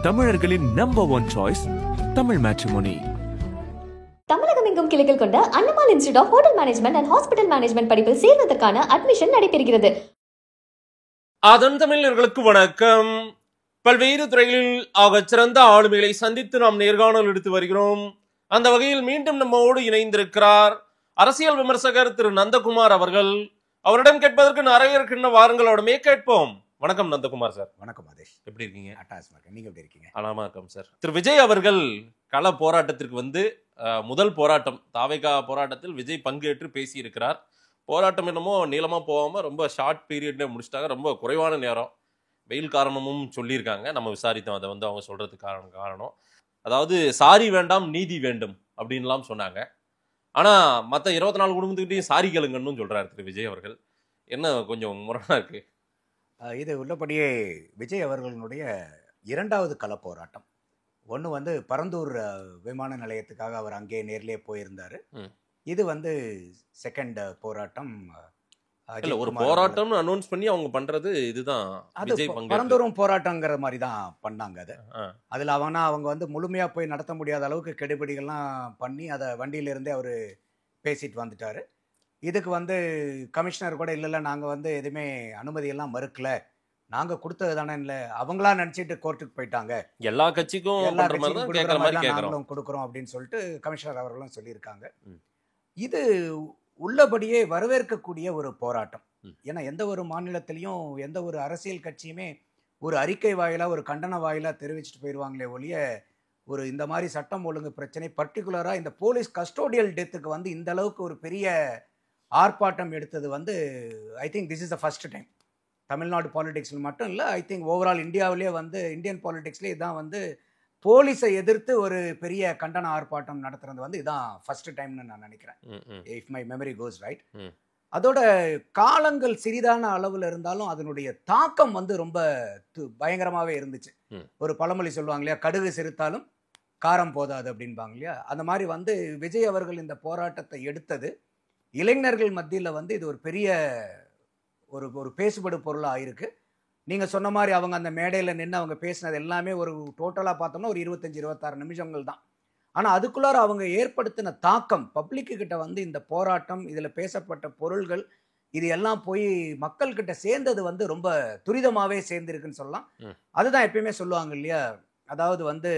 தமிழர்களின் number one choice Tamil matrimony. தமிழகம் எங்கும் கிளைகள் கொண்ட Annamalai institute of hotel management and hospital management படிப்பில் சேர்வதற்கான அட்மிஷன் நடைபெறுகிறது. அதன் தமிழர்களுக்கு வணக்கம். பல்வேறு துறைகளில் சிறந்த ஆளுமைகளை சந்தித்து நாம் நேர்காணல் எடுத்து வருகிறோம். அந்த வகையில் மீண்டும் நம்மோடு இணைந்திருக்கிறார் அரசியல் விமர்சகர் திரு நந்தகுமார் அவர்கள். அவரிடம் கேட்பதற்கு நிறைய இருக்கின்ற வாரங்களோடமே கேட்போம். வணக்கம் நந்தகுமார் சார். வணக்கம் ஆதேஷ், எப்படி இருக்கீங்க? நீங்க எப்படி இருக்கீங்க? அலாமா இருக்கும் சார். திரு விஜய் அவர்கள் கள போராட்டத்திற்கு முதல் போராட்டம் தாவேகா போராட்டத்தில் விஜய் பங்கேற்று பேசியிருக்கிறார். போராட்டம் என்னமோ நீளமா போகாம ரொம்ப ஷார்ட் பீரியட்ல முடிச்சிட்டாங்க. ரொம்ப குறைவான நேரம், வெயில் காரணமும் சொல்லியிருக்காங்க. நம்ம விசாரித்தோம். அதை அவங்க சொல்றதுக்கு காரணம் அதாவது சாரி வேண்டாம் நீதி வேண்டும் அப்படின்லாம் சொன்னாங்க. ஆனா மற்ற 24 குடும்பத்துக்கிட்டையும் சாரி கேளுங்கன்னு சொல்றாரு திரு விஜய் அவர்கள். என்ன கொஞ்சம் முரணா இருக்கு? இது உள்ளபடியே விஜய் அவர்களுடைய இரண்டாவது கள போராட்டம். ஒன்று பரந்தூர் விமான நிலையத்துக்காக அவர் அங்கே நேர்லேயே போயிருந்தாரு. இது செகண்ட் போராட்டம். ஒரு போராட்டம் அனௌன்ஸ் பண்ணி அவங்க பண்றது இதுதான். பரந்தூரும் போராட்டங்கிற மாதிரி தான் பண்ணாங்க. அது அதில் அவங்க முழுமையா போய் நடத்த முடியாத அளவுக்கு கெடுபிடிகள்லாம் பண்ணி அதை வண்டியிலிருந்தே அவர் பேசிட்டு வந்துட்டாரு. இதுக்கு கமிஷனர் கூட இல்லை நாங்கள் எதுவுமே அனுமதியெல்லாம் மறுக்கல, நாங்கள் கொடுத்தது தானே, இல்லை அவங்களா நினச்சிட்டு கோர்ட்டுக்கு போயிட்டாங்க, எல்லா கட்சிக்கும் நாங்களும் கொடுக்குறோம் அப்படின்னு சொல்லிட்டு கமிஷனர் அவர்களும் சொல்லியிருக்காங்க. இது உள்ளபடியே வரவேற்கக்கூடிய ஒரு போராட்டம். ஏன்னா எந்த ஒரு மாநிலத்திலையும் எந்த ஒரு அரசியல் கட்சியுமே ஒரு அறிக்கை வாயிலாக ஒரு கண்டன வாயிலாக தெரிவிச்சுட்டு போயிடுவாங்களே ஒழிய ஒரு இந்த மாதிரி சட்டம் ஒழுங்கு பிரச்சனை பர்டிகுலராக இந்த போலீஸ் கஸ்டோடியல் டெத்துக்கு இந்த அளவுக்கு ஒரு பெரிய ஆர்ப்பாட்டம் எடுத்தது I think this is the first time. Tamil Nadu பாலிடிக்ஸில் மட்டும் இல்லை, ஐ திங்க் ஓவரால் இந்தியாவிலே இந்தியன் பாலிடிக்ஸ்லேயே இதான் போலீஸை எதிர்த்து ஒரு பெரிய கண்டன ஆர்ப்பாட்டம் நடத்துறது இதுதான் ஃபர்ஸ்ட் டைம்னு நான் நினைக்கிறேன், if my memory cos right. அதோட காலங்கள் சிறிதான அளவில் இருந்தாலும் அதனுடைய தாக்கம் ரொம்ப பயங்கரமாகவே இருந்துச்சு. ஒரு பழமொழி சொல்லுவாங்க இல்லையா, கடுகு சிரித்தாலும் காரம் போதாது அப்படின்பாங்க இல்லையா. அந்த மாதிரி விஜய் அவர்கள் இந்த போராட்டத்தை எடுத்தது இளைஞர்கள் மத்தியில் இது ஒரு பெரிய ஒரு பேசுபடு பொருளாக ஆயிருக்கு. நீங்கள் சொன்ன மாதிரி அவங்க அந்த மேடையில் நின்று அவங்க பேசினது எல்லாமே ஒரு டோட்டலாக பார்த்தோம்னா ஒரு 25-26 நிமிஷங்கள் தான். ஆனால் அதுக்குள்ளார அவங்க ஏற்படுத்தின தாக்கம் பப்ளிக்கு கிட்ட இந்த போராட்டம், இதில் பேசப்பட்ட பொருள்கள், இது எல்லாம் போய் மக்கள்கிட்ட சேர்ந்தது ரொம்ப துரிதமாகவே சேர்ந்துருக்குன்னு சொல்லலாம். அதுதான் எப்பயுமே சொல்லுவாங்க இல்லையா, அதாவது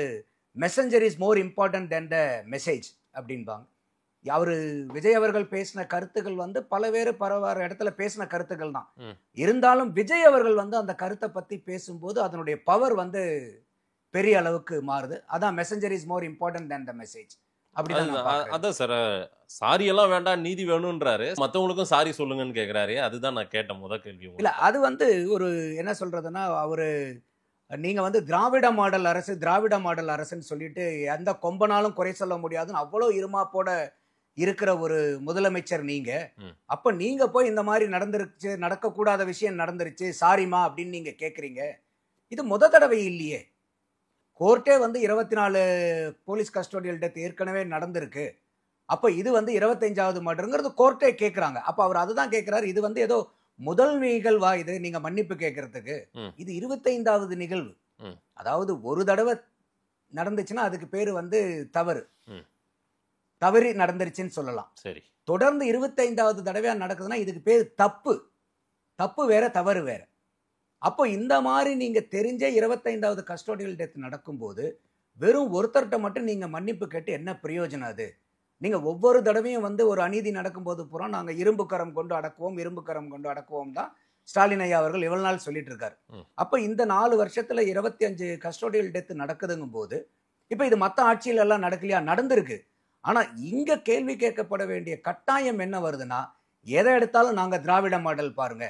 messenger is more important then the message அப்படின்பாங்க. அவர் விஜய் அவர்கள் பேசின கருத்துக்கள் பல இடத்துல பேசின கருத்துக்கள் தான் இருந்தாலும் விஜய் அவர்கள் அந்த கருத்தை பத்தி பேசும்போது அதனுடைய பவர் பெரிய அளவுக்கு மாறுது. அதான் messenger is more important then the message. அதான் சார், சாரி எல்லாம் வேண்டாம் நீதி வேணும்ன்றாரு, மற்றவங்களுக்கும் சாரி சொல்லுங்கன்னு கேட்கிறாரு. அதுதான் நான் கேட்ட முதல் கேள்வி. இல்ல அது ஒரு என்ன சொல்றதுன்னா, அவரு நீங்க திராவிட மாடல் அரசுன்னு சொல்லிட்டு எந்த கொம்பனாலும் குறை சொல்ல முடியாதுன்னு அவ்வளவு இருமாப்போட இருக்கிற ஒரு முதலமைச்சர் நீங்க. அப்ப நீங்க போய் இந்த மாதிரி நடந்துருச்சு, நடக்கக்கூடாத விஷயம் நடந்துருச்சு, சாரிமா அப்படின்னு நீங்க கேக்குறீங்க. இது தடவை இல்லையே. கோர்ட்டே 24 போலீஸ் கஸ்டோடியல் டெத் ஏற்கனவே நடந்திருக்கு. அப்ப இது 25வது மர்டருங்கிறது கோர்ட்டே கேட்கறாங்க. அப்ப அவர் அதுதான் கேட்கிறாரு. இது ஏதோ முதல் நிகழ்வா இது நீங்க மன்னிப்பு கேட்கறதுக்கு? இது 25வது நிகழ்வு. அதாவது ஒரு தடவை நடந்துச்சுன்னா அதுக்கு பேரு தவறு நடந்துருச்சுன்னு சொல்லலாம். சரி, தொடர்ந்து 25வது தடவையா நடக்குதுன்னா இதுக்கு பேர் தப்பு வேற, தவறு வேற. அப்போ இந்த மாதிரி நீங்க தெரிஞ்ச 25வது கஸ்டோடியல் டெத் நடக்கும்போது வெறும் ஒருத்தர்கிட்ட மட்டும் நீங்க மன்னிப்பு கேட்டு என்ன பிரயோஜனம்? அது நீங்க ஒவ்வொரு தடவையும் ஒரு அநீதி நடக்கும்போது பூரா நாங்க இரும்பு கரம் கொண்டு அடக்குவோம் தான் ஸ்டாலின் ஐயா அவர்கள் இவ்வளவு நாள் சொல்லிட்டு இருக்காரு. அப்ப இந்த 4 வருஷத்துல 25 கஸ்டோடியல் டெத் நடக்குதுங்கும் போது இப்ப இது மத்த ஆட்சியில எல்லாம் நடக்கலையா? நடந்திருக்கு. ஆனா இங்க கேள்வி கேட்கப்பட வேண்டிய கட்டாயம் என்ன வருதுன்னா, எதை எடுத்தாலும் நாங்க திராவிட மாடல் பாருங்க,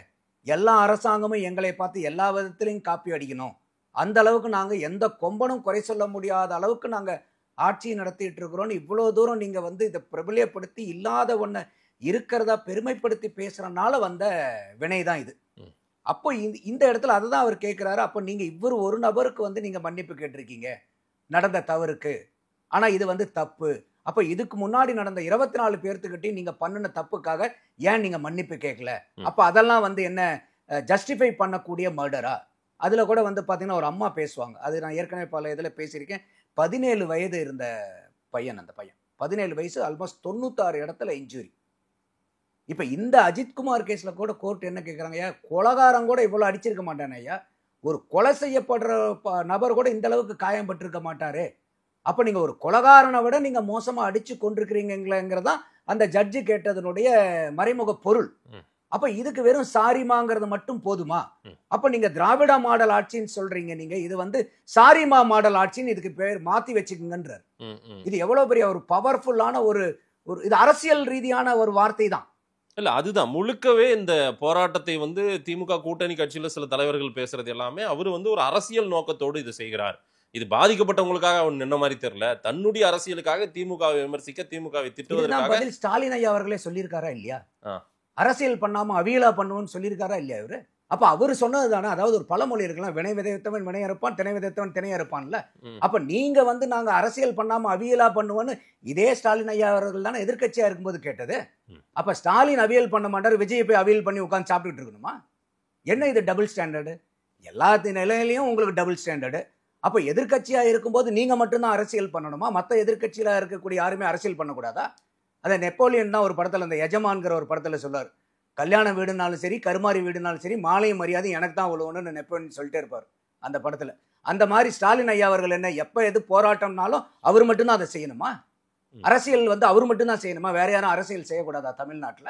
எல்லா அரசாங்கமும் எங்களை பார்த்து எல்லா விதத்திலையும் காப்பி அடிக்கணும், அந்த அளவுக்கு நாங்க எந்த கொம்பனும் குறை சொல்ல முடியாத அளவுக்கு நாங்க ஆட்சி நடத்திட்டு இருக்கிறோம்னு இவ்வளவு தூரம் நீங்க இதை பிரபலியப்படுத்தி இல்லாத ஒன்ன இருக்கிறதா பெருமைப்படுத்தி பேசுறதுனால வினைதான் இது. அப்போ இந்த இடத்துல அதுதான் அவர் கேட்கிறாரு. அப்போ நீங்க இவர் ஒரு நபருக்கு நீங்க மன்னிப்பு கேட்டிருக்கீங்க நடந்த தவறுக்கு, ஆனா இது தப்பு. அப்ப இதுக்கு முன்னாடி நடந்த 24 பேர்த்துக்கிட்டையும் நீங்க பண்ணின தப்புக்காக ஏன் நீங்க மன்னிப்பு கேட்கல? அப்ப அதெல்லாம் என்ன ஜஸ்டிஃபை பண்ணக்கூடிய மர்டரா? அதில் கூட வந்து பார்த்தீங்கன்னா ஒரு அம்மா பேசுவாங்க. அது நான் ஏற்கனவே பல இதில் பேசியிருக்கேன். 17 வயது இருந்த பையன், அந்த பையன் 17 வயசு, ஆல்மோஸ்ட் 96 இடத்துல இன்ஜுரி. இப்போ இந்த அஜித்குமார் கேஸில் கூட கோர்ட் என்ன கேட்குறாங்க, ஐயா கொலகாரம் கூட இவ்வளோ அடிச்சிருக்க மாட்டானே ஐயா, ஒரு கொலை செய்யப்படுற நபர் கூட இந்த அளவுக்கு காயம்பட்டிருக்க மாட்டாரு. அப்போ நீங்கள் ஒரு கொலகாரனை விட நீங்கள் மோசமாக அடித்து கொண்டிருக்கிறீங்கிறதான் அந்த ஜட்ஜு கேட்டதனுடைய மறைமுக பொருள். அப்ப இதுக்கு வெறும் சாரிமாங்கிறது மட்டும் போதுமா? அப்ப நீங்க திராவிட மாடல் ஆட்சின்னு சொல்றீங்க, நீங்க இது வந்து சாரிமா மாடல் ஆட்சின்னு இதுக்கு பேர் மாத்தி வச்சுக்கங்கன்றார். இது எவ்வளவு பெரிய ஒரு பவர்ஃபுல்லான ஒரு இது அரசியல் ரீதியான ஒரு வார்த்தை தான். இல்ல அதுதான் முழுக்கவே இந்த போராட்டத்தை வந்து திமுக கூட்டணி கட்சியில சில தலைவர்கள் பேசுறது எல்லாமே அவரு வந்து ஒரு அரசியல் நோக்கத்தோடு இது செய்கிறார். இது பாதிக்கப்பட்டவங்களுக்காக அவன் நின்ன மாதிரி தெரியல, தன்னுடைய அரசியலுக்காக திமுகவை விமர்சிக்க, திமுகவை திட்டுவதற்காக. ஸ்டாலின் ஐயா அவர்களே சொல்லியிருக்காரா இல்லையா? அரசியல் பண்ணாம அவியலா பண்ணுவோம்னு சொல்லியிருக்காரா இல்லையா இவரு? அப்ப அவரு சொன்னது தானே. அதாவது ஒரு பழமொழி இருக்கலாம், வினை விதைத்தவன் வினை அறுப்பான், திணை விதைத்தவன் திணை அறுப்பான்ல. அப்ப நீங்க வந்து நாங்க அரசியல் பண்ணாம அவியலா பண்ணுவோன்னு இதே ஸ்டாலின் ஐயா அவர்கள் தானே எதிர்கட்சியா இருக்கும்போது கேட்டது. அப்ப ஸ்டாலின் அவியல் பண்ண மாட்டாரு, விஜய் போய் அவியல் பண்ணி உட்காந்து சாப்பிட்டுட்டு இருக்கணுமா? என்ன இது டபுள் ஸ்டாண்டர்டு? எல்லாத்து நிலையிலையும் உங்களுக்கு டபுள் ஸ்டாண்டர்டு. அப்ப எதிர்கட்சியா இருக்கும்போது நீங்க மட்டும்தான் அரசியல் பண்ணணுமா? மற்ற எதிர்கட்சியில இருக்கக்கூடிய யாருமே அரசியல் பண்ணக்கூடாதா? அதை நெப்போலியன் தான் ஒரு படத்துல, அந்த எஜமான்கிற ஒரு படத்துல சொல்லார், கல்யாண வீடுனாலும் சரி கருமாரி வீடுனாலும் சரி மாலையும் மரியாதை எனக்கு தான் உழுவணும்னு நெப்போலியன் சொல்லிட்டே இருப்பார் அந்த படத்துல. அந்த மாதிரி ஸ்டாலின் ஐயா அவர்கள் என்ன, எப்ப எது போராட்டம்னாலும் அவர் மட்டும்தான் அதை செய்யணுமா? அரசியல் வந்து அவர் மட்டும்தான் செய்யணுமா? வேற யாரும் அரசியல் செய்யக்கூடாதா தமிழ்நாட்டுல?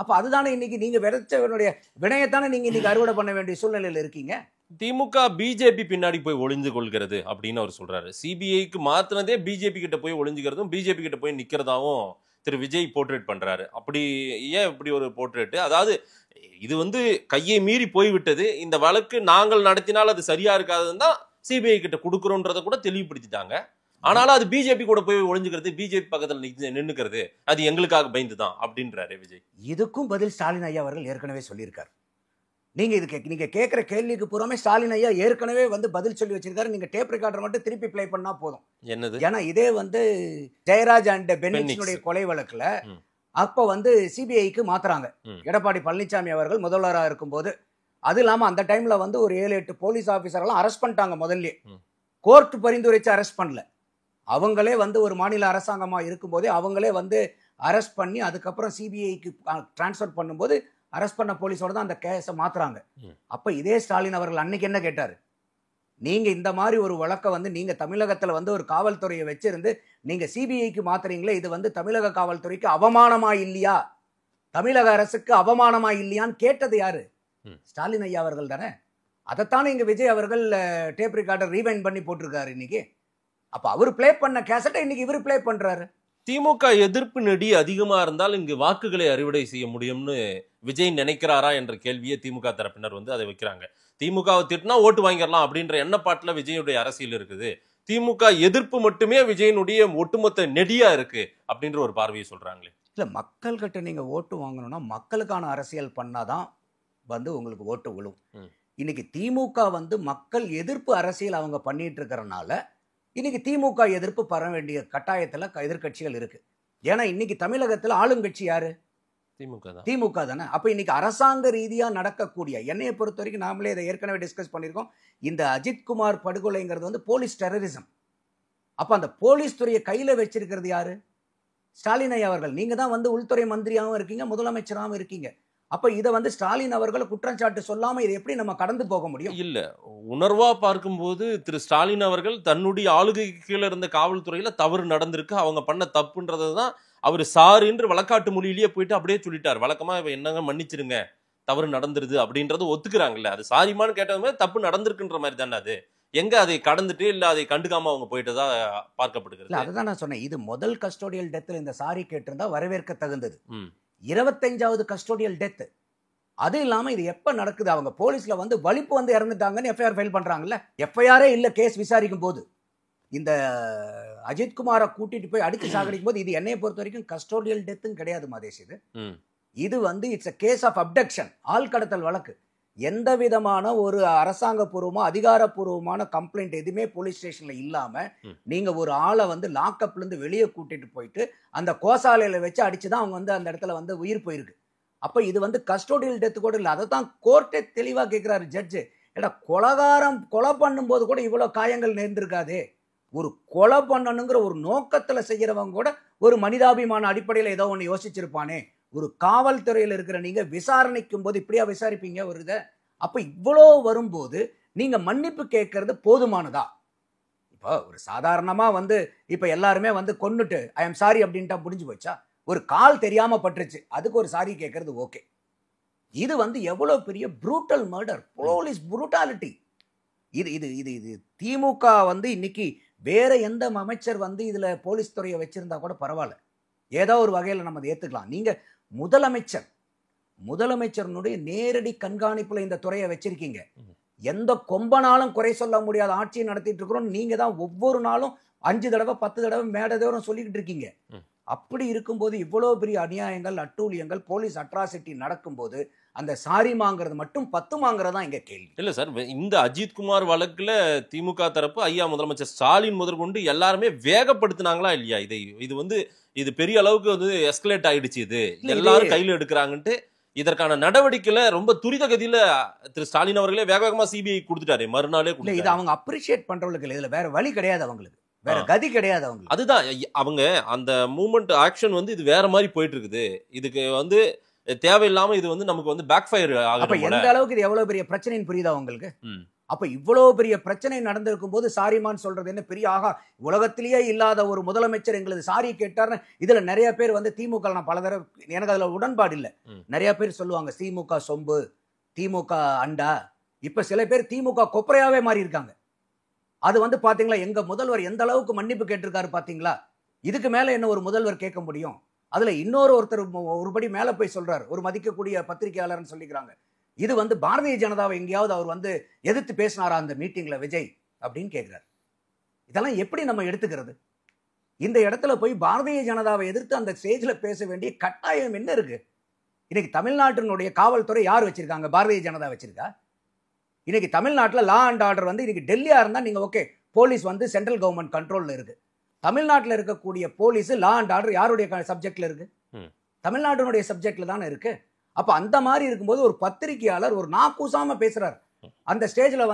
அப்ப அதுதானே இன்னைக்கு நீங்க விதைச்சவனுடைய வினையத்தானே நீங்க இன்னைக்கு அறுவடை பண்ண வேண்டிய சூழ்நிலையில இருக்கீங்க. திமுக பிஜேபி பின்னாடி போய் ஒளிந்து கொள்கிறது அப்படின்னு அவர் சொல்றாரு. சிபிஐக்கு மாத்தினதே பிஜேபி கிட்ட போய் ஒளிஞ்சுக்கிறதும் பிஜேபி கிட்ட போய் நிக்கிறதாவும் திரு விஜய் போர்ட்ரேட் பண்றாரு. அப்படி ஏன் இப்படி ஒரு போர்ட்ரேட்? அதாவது இது வந்து கையை மீறி போய்விட்டது, இந்த வழக்கு நாங்கள் நடத்தினால் அது சரியா இருக்காதுன்னு தான் சிபிஐ கிட்ட கொடுக்குறோன்றத கூட தெளிவுபடுத்திட்டாங்க. ஆனாலும் அது பிஜேபி கூட போய் ஒளிஞ்சுக்கிறது, பிஜேபி பக்கத்தில் நின்னுக்கிறது, அது எங்களுக்காக பயந்து தான் அப்படின்றாரு விஜய். இதுக்கும் பதில் ஸ்டாலின் ஐயா அவர்கள் ஏற்கனவே சொல்லியிருக்காரு. நீங்க கேட்கிற கேள்விக்கு பூராமே ஸ்டாலின் ஐயா ஏற்கனவே வந்து பதில் சொல்லி வச்சிருக்காரு. நீங்க டேப் ரெக்கார்டர் மட்டும் திருப்பி பிளே பண்ணா போதும். என்னது? ஏன்னா இதே வந்து ஜெயராஜ் அண்ட் பென்னிக்ஸுடைய கொலை வழக்குல அப்ப வந்து சிபிஐக்கு மாத்துறாங்க. எடப்பாடி பழனிசாமி அவர்கள் முதல்வராக இருக்கும்போது. அது இல்லாம அந்த டைம்ல வந்து ஒரு 7-8 போலீஸ் ஆபீசர்லாம் அரெஸ்ட் பண்ணிட்டாங்க. முதல்ல கோர்ட் பரிந்துரைச்சு அரெஸ்ட் பண்ணல, அவங்களே வந்து ஒரு மாநில அரசாங்கமா இருக்கும்போதே அவங்களே வந்து அரெஸ்ட் பண்ணி அதுக்கப்புறம் சிபிஐக்கு டிரான்ஸ்பர் பண்ணும்போது அரெஸ்ட் பண்ண போலீஸோட தான் அந்த கேஸை மாத்துறாங்க. அப்ப இதே ஸ்டாலின் அவர்கள் அன்னைக்கு என்ன கேட்டாரு, நீங்க இந்த மாதிரி ஒரு வழக்கை வந்து நீங்க தமிழகத்துல வந்து ஒரு காவல்துறையை வச்சிருந்து நீங்க சிபிஐக்கு மாத்துறீங்களே, இது வந்து தமிழக காவல்துறைக்கு அவமானமா இல்லையா, தமிழக அரசுக்கு அவமானமா இல்லையான்னு கேட்டது யாரு? ஸ்டாலின் ஐயா அவர்கள் தானே. அதைத்தானே இங்க விஜய் அவர்கள் டேப் ரெக்கார்டர் ரீவைண்ட் பண்ணி போட்டிருக்காரு இன்னைக்கு. அப்ப அவர் பிளே பண்ண கேசட்டை இன்னைக்கு இவர் பிளே பண்றாரு. திமுக எதிர்ப்பு நெடி அதிகமா இருந்தால் இங்கு வாக்குகளை அறுவடை செய்ய முடியும்னு விஜய் நினைக்கிறாரா என்ற கேள்வியை திமுக தரப்பினர் வந்து அதை வைக்கிறாங்க. திமுகவை திட்டினா ஓட்டு வாங்கிடலாம் அப்படின்ற எண்ணப்பாட்டுல விஜயுடைய அரசியல் இருக்குது. திமுக எதிர்ப்பு மட்டுமே விஜயனுடைய ஒட்டுமொத்த நெடியா இருக்கு அப்படின்ற ஒரு பார்வையை சொல்றாங்களே. இல்ல, மக்கள் கிட்ட நீங்க ஓட்டு வாங்கணும்னா மக்களுக்கான அரசியல் பண்ணாதான் வந்து உங்களுக்கு ஓட்டு விழும். இன்னைக்கு திமுக வந்து மக்கள் எதிர்ப்பு அரசியல் அவங்க பண்ணிட்டு இருக்கிறனால இன்னைக்கு திமுக எதிர்ப்பு பெற வேண்டிய கட்டாயத்துல எதிர்கட்சிகள் இருக்கு. ஏன்னா இன்னைக்கு தமிழகத்துல ஆளுங்கட்சி யாரு? திமுக தானே. அப்ப இன்னைக்கு அரசாங்க ரீதியா நடக்கக்கூடிய, என்னைய பொறுத்த வரைக்கும் நாமளே இதை ஏற்கனவே டிஸ்கஸ் பண்ணியிருக்கோம், இந்த அஜித்குமார் படுகொலைங்கிறது வந்து போலீஸ் டெரரிசம். அப்ப அந்த போலீஸ் துறையை கையில வச்சிருக்கிறது யாரு? ஸ்டாலின் ஐயா அவர்கள். நீங்க தான் வந்து உள்துறை மந்திரியாகவும் இருக்கீங்க, முதலமைச்சராகவும் இருக்கீங்க. அப்ப இதை வந்து ஸ்டாலின் அவர்கள் குற்றச்சாட்டு சொல்லாம இதை எப்படி நம்ம கடந்து போக முடியும்? இல்ல, உணர்வா பார்க்கும்போது திரு ஸ்டாலின் அவர்கள் தன்னுடைய ஆளுகைக்கு கீழே இருந்த காவல்துறையில தவறு நடந்திருக்கு, அவங்க பண்ண தப்புன்றதான் அவர் சாரின்று வழக்காட்டு மொழியிலேயே போயிட்டு அப்படியே சொல்லிட்டார். வழக்கமா என்னங்க மன்னிச்சிருங்க, தவறு நடந்துருது அப்படின்றது ஒத்துக்கிறாங்கல்ல, அது சாரிமான்னு கேட்டது மாதிரி தப்பு நடந்திருக்குன்ற மாதிரி தானே. அது எங்க அதை கடந்துட்டு இல்ல அதை கண்டுக்காம அவங்க போயிட்டதா பார்க்கப்படுகிறது. அதுதான் நான் சொன்னேன், இது முதல் கஸ்டோடியல் டெத்ல இந்த சாரி கேட்டிருந்தா வரவேற்க தகுந்தது. 25வது கஸ்டோடியல் டெத். அது இல்லாம இது எப்ப நடக்குது, அவங்க போலீஸ்ல வந்து வலிப்பு வந்து இறந்துட்டாங்கன்னு எஃப்ஐஆர் ஃபைல் பண்றாங்கல்ல, எஃப்ஐஆரே இல்ல கேஸ் விசாரிக்கும் போது. இந்த அஜித்குமாரை கூட்டிட்டு போய் அடிச்சு சாகடிக்கும் போது இது என்னைய பொறுத்த வரைக்கும் கஸ்டோடியல் டெத்தும் கிடையாது மதேஷ். இது வந்து it's a case of abduction, ஆள் கடத்தல் வழக்கு. எந்த விதமான ஒரு அரசாங்கப்பூர்வமா அதிகாரப்பூர்வமான கம்ப்ளைண்ட் எதுவுமே போலீஸ் ஸ்டேஷன்ல இல்லாம நீங்க ஒரு ஆளை வந்து லாக்அப்ல இருந்து வெளியே கூட்டிட்டு போயிட்டு அந்த கோசாலையில வச்சு அடிச்சுதான் அவங்க வந்து அந்த இடத்துல வந்து உயிர் போயிருக்கு. அப்ப இது வந்து கஸ்டோடியல் டெத் கூட இல்லை. அதை தான் கோர்ட்டே தெளிவா கேட்கிறாரு ஜட்ஜு. ஏடா கொலை பண்ணும்போது கூட இவ்வளோ காயங்கள் நேர்ந்திருக்காதே. ஒரு கொலை பண்ணணுங்கிற ஒரு நோக்கத்தில் செய்கிறவங்க கூட ஒரு மனிதாபிமான அடிப்படையில் ஏதோ ஒன்று யோசிச்சிருப்பானே. ஒரு காவல்துறையில் இருக்கிற நீங்க விசாரணைக்கும் போது இப்படியா விசாரிப்பீங்க ஒரு இதை? அப்ப இவ்வளோ வரும்போது நீங்க மன்னிப்பு கேட்கறது போதுமானதா? இப்போ ஒரு சாதாரணமா இப்ப எல்லாருமே கொன்னுட்டு ஐ எம் சாரி அப்படின்ட்டா முடிஞ்சு போச்சா? ஒரு கால் தெரியாம பட்டுருச்சு, அதுக்கு ஒரு சாரி கேட்கறது ஓகே. இது எவ்வளவு பெரிய ப்ரூட்டல் மர்டர், போலீஸ் ப்ரூட்டாலிட்டி. இது இது இது இது திமுக இன்னைக்கு வேற எந்த அமைச்சர் இதுல போலீஸ் துறையை வச்சிருந்தா கூட பரவாயில்ல, ஏதோ ஒரு வகையில் நம்ம அதை ஏத்துக்கலாம். நீங்க முதலமைச்சருடைய நேரடி கண்காணிப்புல இந்த துறையை வச்சிருக்கீங்க. எந்த கொம்பனாலும் குறை சொல்ல முடியாத ஆட்சியை நடத்திட்டு இருக்கிறோம். நீங்க தான் ஒவ்வொரு நாளும் 5 தடவை 10 தடவை மேடதோறும் சொல்லிக்கிட்டு இருக்கீங்க. அப்படி இருக்கும்போது இவ்வளவு பெரிய அநியாயங்கள், அட்டூழியங்கள், போலீஸ் அட்ராசிட்டி நடக்கும்போது அந்த சாரி வாங்குறது மட்டும் 10 வாங்குறதா இங்க கேள்வி. இல்ல சார், இந்த அஜித்குமார் வழக்குல திமுக தரப்பு ஐயா முதலமைச்சர் ஸ்டாலின் முதற்கொண்டு எல்லாருமே வேகப்படுத்தினாங்களா இல்லையா? இது பெரிய அளவுக்கு எஸ்கலேட் ஆயிடுச்சு, இது எல்லாரும் கையில எடுக்கிறாங்கன்ட்டு இதற்கான நடவடிக்கையில ரொம்ப துரித கதியில திரு ஸ்டாலின் அவர்களே வேக வேகமா சிபிஐ கொடுத்துட்டாரு, மறுநாளே. இது அவங்க அப்ரிஷியேட் பண்றவங்களுக்கு இதுல வேற வழி கிடையாது, அவங்களுக்கு வேற கதி கிடையாது. அவங்க அதுதான் அவங்க அந்த மூவ்மெண்ட் ஆக்ஷன் இது வேற மாதிரி போயிட்டு இருக்குது. இதுக்கு தேவையில்லாம இது நமக்கு பேக் ஃபயர் ஆகும். அப்ப எந்த அளவுக்கு இது எவ்வளவு பெரிய பிரச்சனைன்னு புரியுதா உங்களுக்கு? அப்ப இவ்வளவு பெரிய பிரச்சனை நடந்திருக்கும் போது சாரிமான் சொல்றது என்ன பெரிய ஆகா, உலகத்திலேயே இல்லாத ஒரு முதலமைச்சர் எங்களது சாரி கேட்டார்னு. இதுல நிறைய பேர் திமுக, நான் பல தடவை, எனக்கு அதுல உடன்பாடு இல்லை. நிறைய பேர் சொல்லுவாங்க திமுக சொம்பு, திமுக அண்டா. இப்ப சில பேர் திமுக கொப்பரையாவே மாறி இருக்காங்க. அது பாத்தீங்களா, எங்க முதல்வர் எந்த அளவுக்கு மன்னிப்பு கேட்டிருக்காரு பாத்தீங்களா? இதுக்கு மேல என்ன ஒரு முதல்வர் கேட்க முடியும்? அதுல ஒருத்தர் ஒருபடி மேல போய் சொல்றாரு, ஒரு மதிக்கக்கூடிய பத்திரிகையாளர்னு சொல்லிக்கிறாங்க. இது பாரதிய ஜனதாவை எங்கேயாவது அவர் எதிர்த்து பேசினாரா அந்த மீட்டிங்ல விஜய் அப்படின்னு கேட்கிறார். இதெல்லாம் எப்படி நம்ம எடுத்துக்கிறது? இந்த இடத்துல போய் பாரதிய ஜனதாவை எதிர்த்து அந்த ஸ்டேஜ்ல பேச வேண்டிய கட்டாயம் என்ன இருக்கு? இன்னைக்கு தமிழ்நாட்டினுடைய காவல்துறை யார் வச்சிருக்காங்க? பாரதிய ஜனதா வச்சிருக்கா? இன்னைக்கு தமிழ்நாட்டில் லா அண்ட் ஆர்டர் இன்னைக்கு டெல்லியா இருந்தா நீங்க ஓகே, போலீஸ் சென்ட்ரல் கவர்மெண்ட் கண்ட்ரோல்ல இருக்கு. தமிழ்நாட்டில் இருக்கக்கூடிய போலீஸ் லா அண்ட் ஆர்டர் யாருடைய சப்ஜெக்ட்ல இருக்கு? தமிழ்நாட்டினுடைய சப்ஜெக்ட்ல தானே இருக்கு. அப்ப அந்த மாதிரி இருக்கும்போது ஒரு பத்திரிகையாளர் ஒரு நாக்கூசாம பேசுறாரு. அந்த ஸ்டேஜ்ல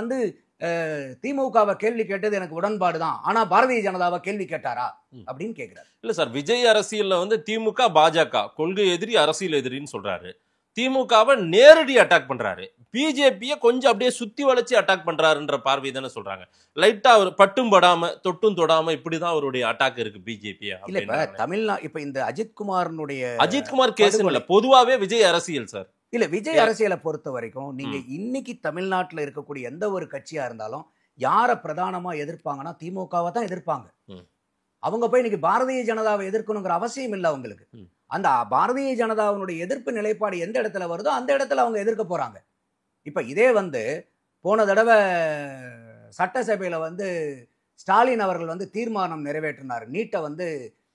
திமுகவை கேள்வி கேட்டது எனக்கு உடன்பாடு தான், ஆனா பாரதிய ஜனதாவை கேள்வி கேட்டாரா அப்படின்னு கேட்கிறாரு. இல்ல சார், விஜய் அரசியல்ல திமுக பாஜக கொள்கை எதிரி, அரசியல் எதிரின்னு சொல்றாரு. திமுகவை நேரடி அட்டாக் பண்றாரு, பிஜேபியை கொஞ்சம் அப்படியே சுத்தி வளைச்சு அட்டாக் பண்றாருன்ற பார்வை தானே சொல்றாங்க. லைட்டா அவர் பட்டும் படாம தொட்டும் தொடாம இப்படிதான் அவருடைய அட்டாக் இருக்கு பிஜேபியா. இல்ல இப்ப தமிழ்நாடு இப்ப இந்த அஜித்குமார் கேஸ் இல்ல, பொதுவாவே விஜய் அரசியல் சார். இல்ல விஜய் அரசியலை பொறுத்த வரைக்கும் நீங்க இன்னைக்கு தமிழ்நாட்டில் இருக்கக்கூடிய எந்த ஒரு கட்சியா இருந்தாலும் யாரை பிரதானமா எதிர்ப்பாங்கன்னா திமுகவை தான் எதிர்ப்பாங்க. அவங்க போய் இன்னைக்கு பாரதிய ஜனதாவை எதிர்க்கணுங்கிற அவசியம் இல்லை அவங்களுக்கு. அந்த பாரதிய ஜனதாவினுடைய எதிர்ப்பு நிலைப்பாடு எந்த இடத்துல வருதோ அந்த இடத்துல அவங்க எதிர்க்க போறாங்க. இப்ப இதே போன தடவை சட்டசபையில ஸ்டாலின் அவர்கள் தீர்மானம் நிறைவேற்றினார், நீட்டை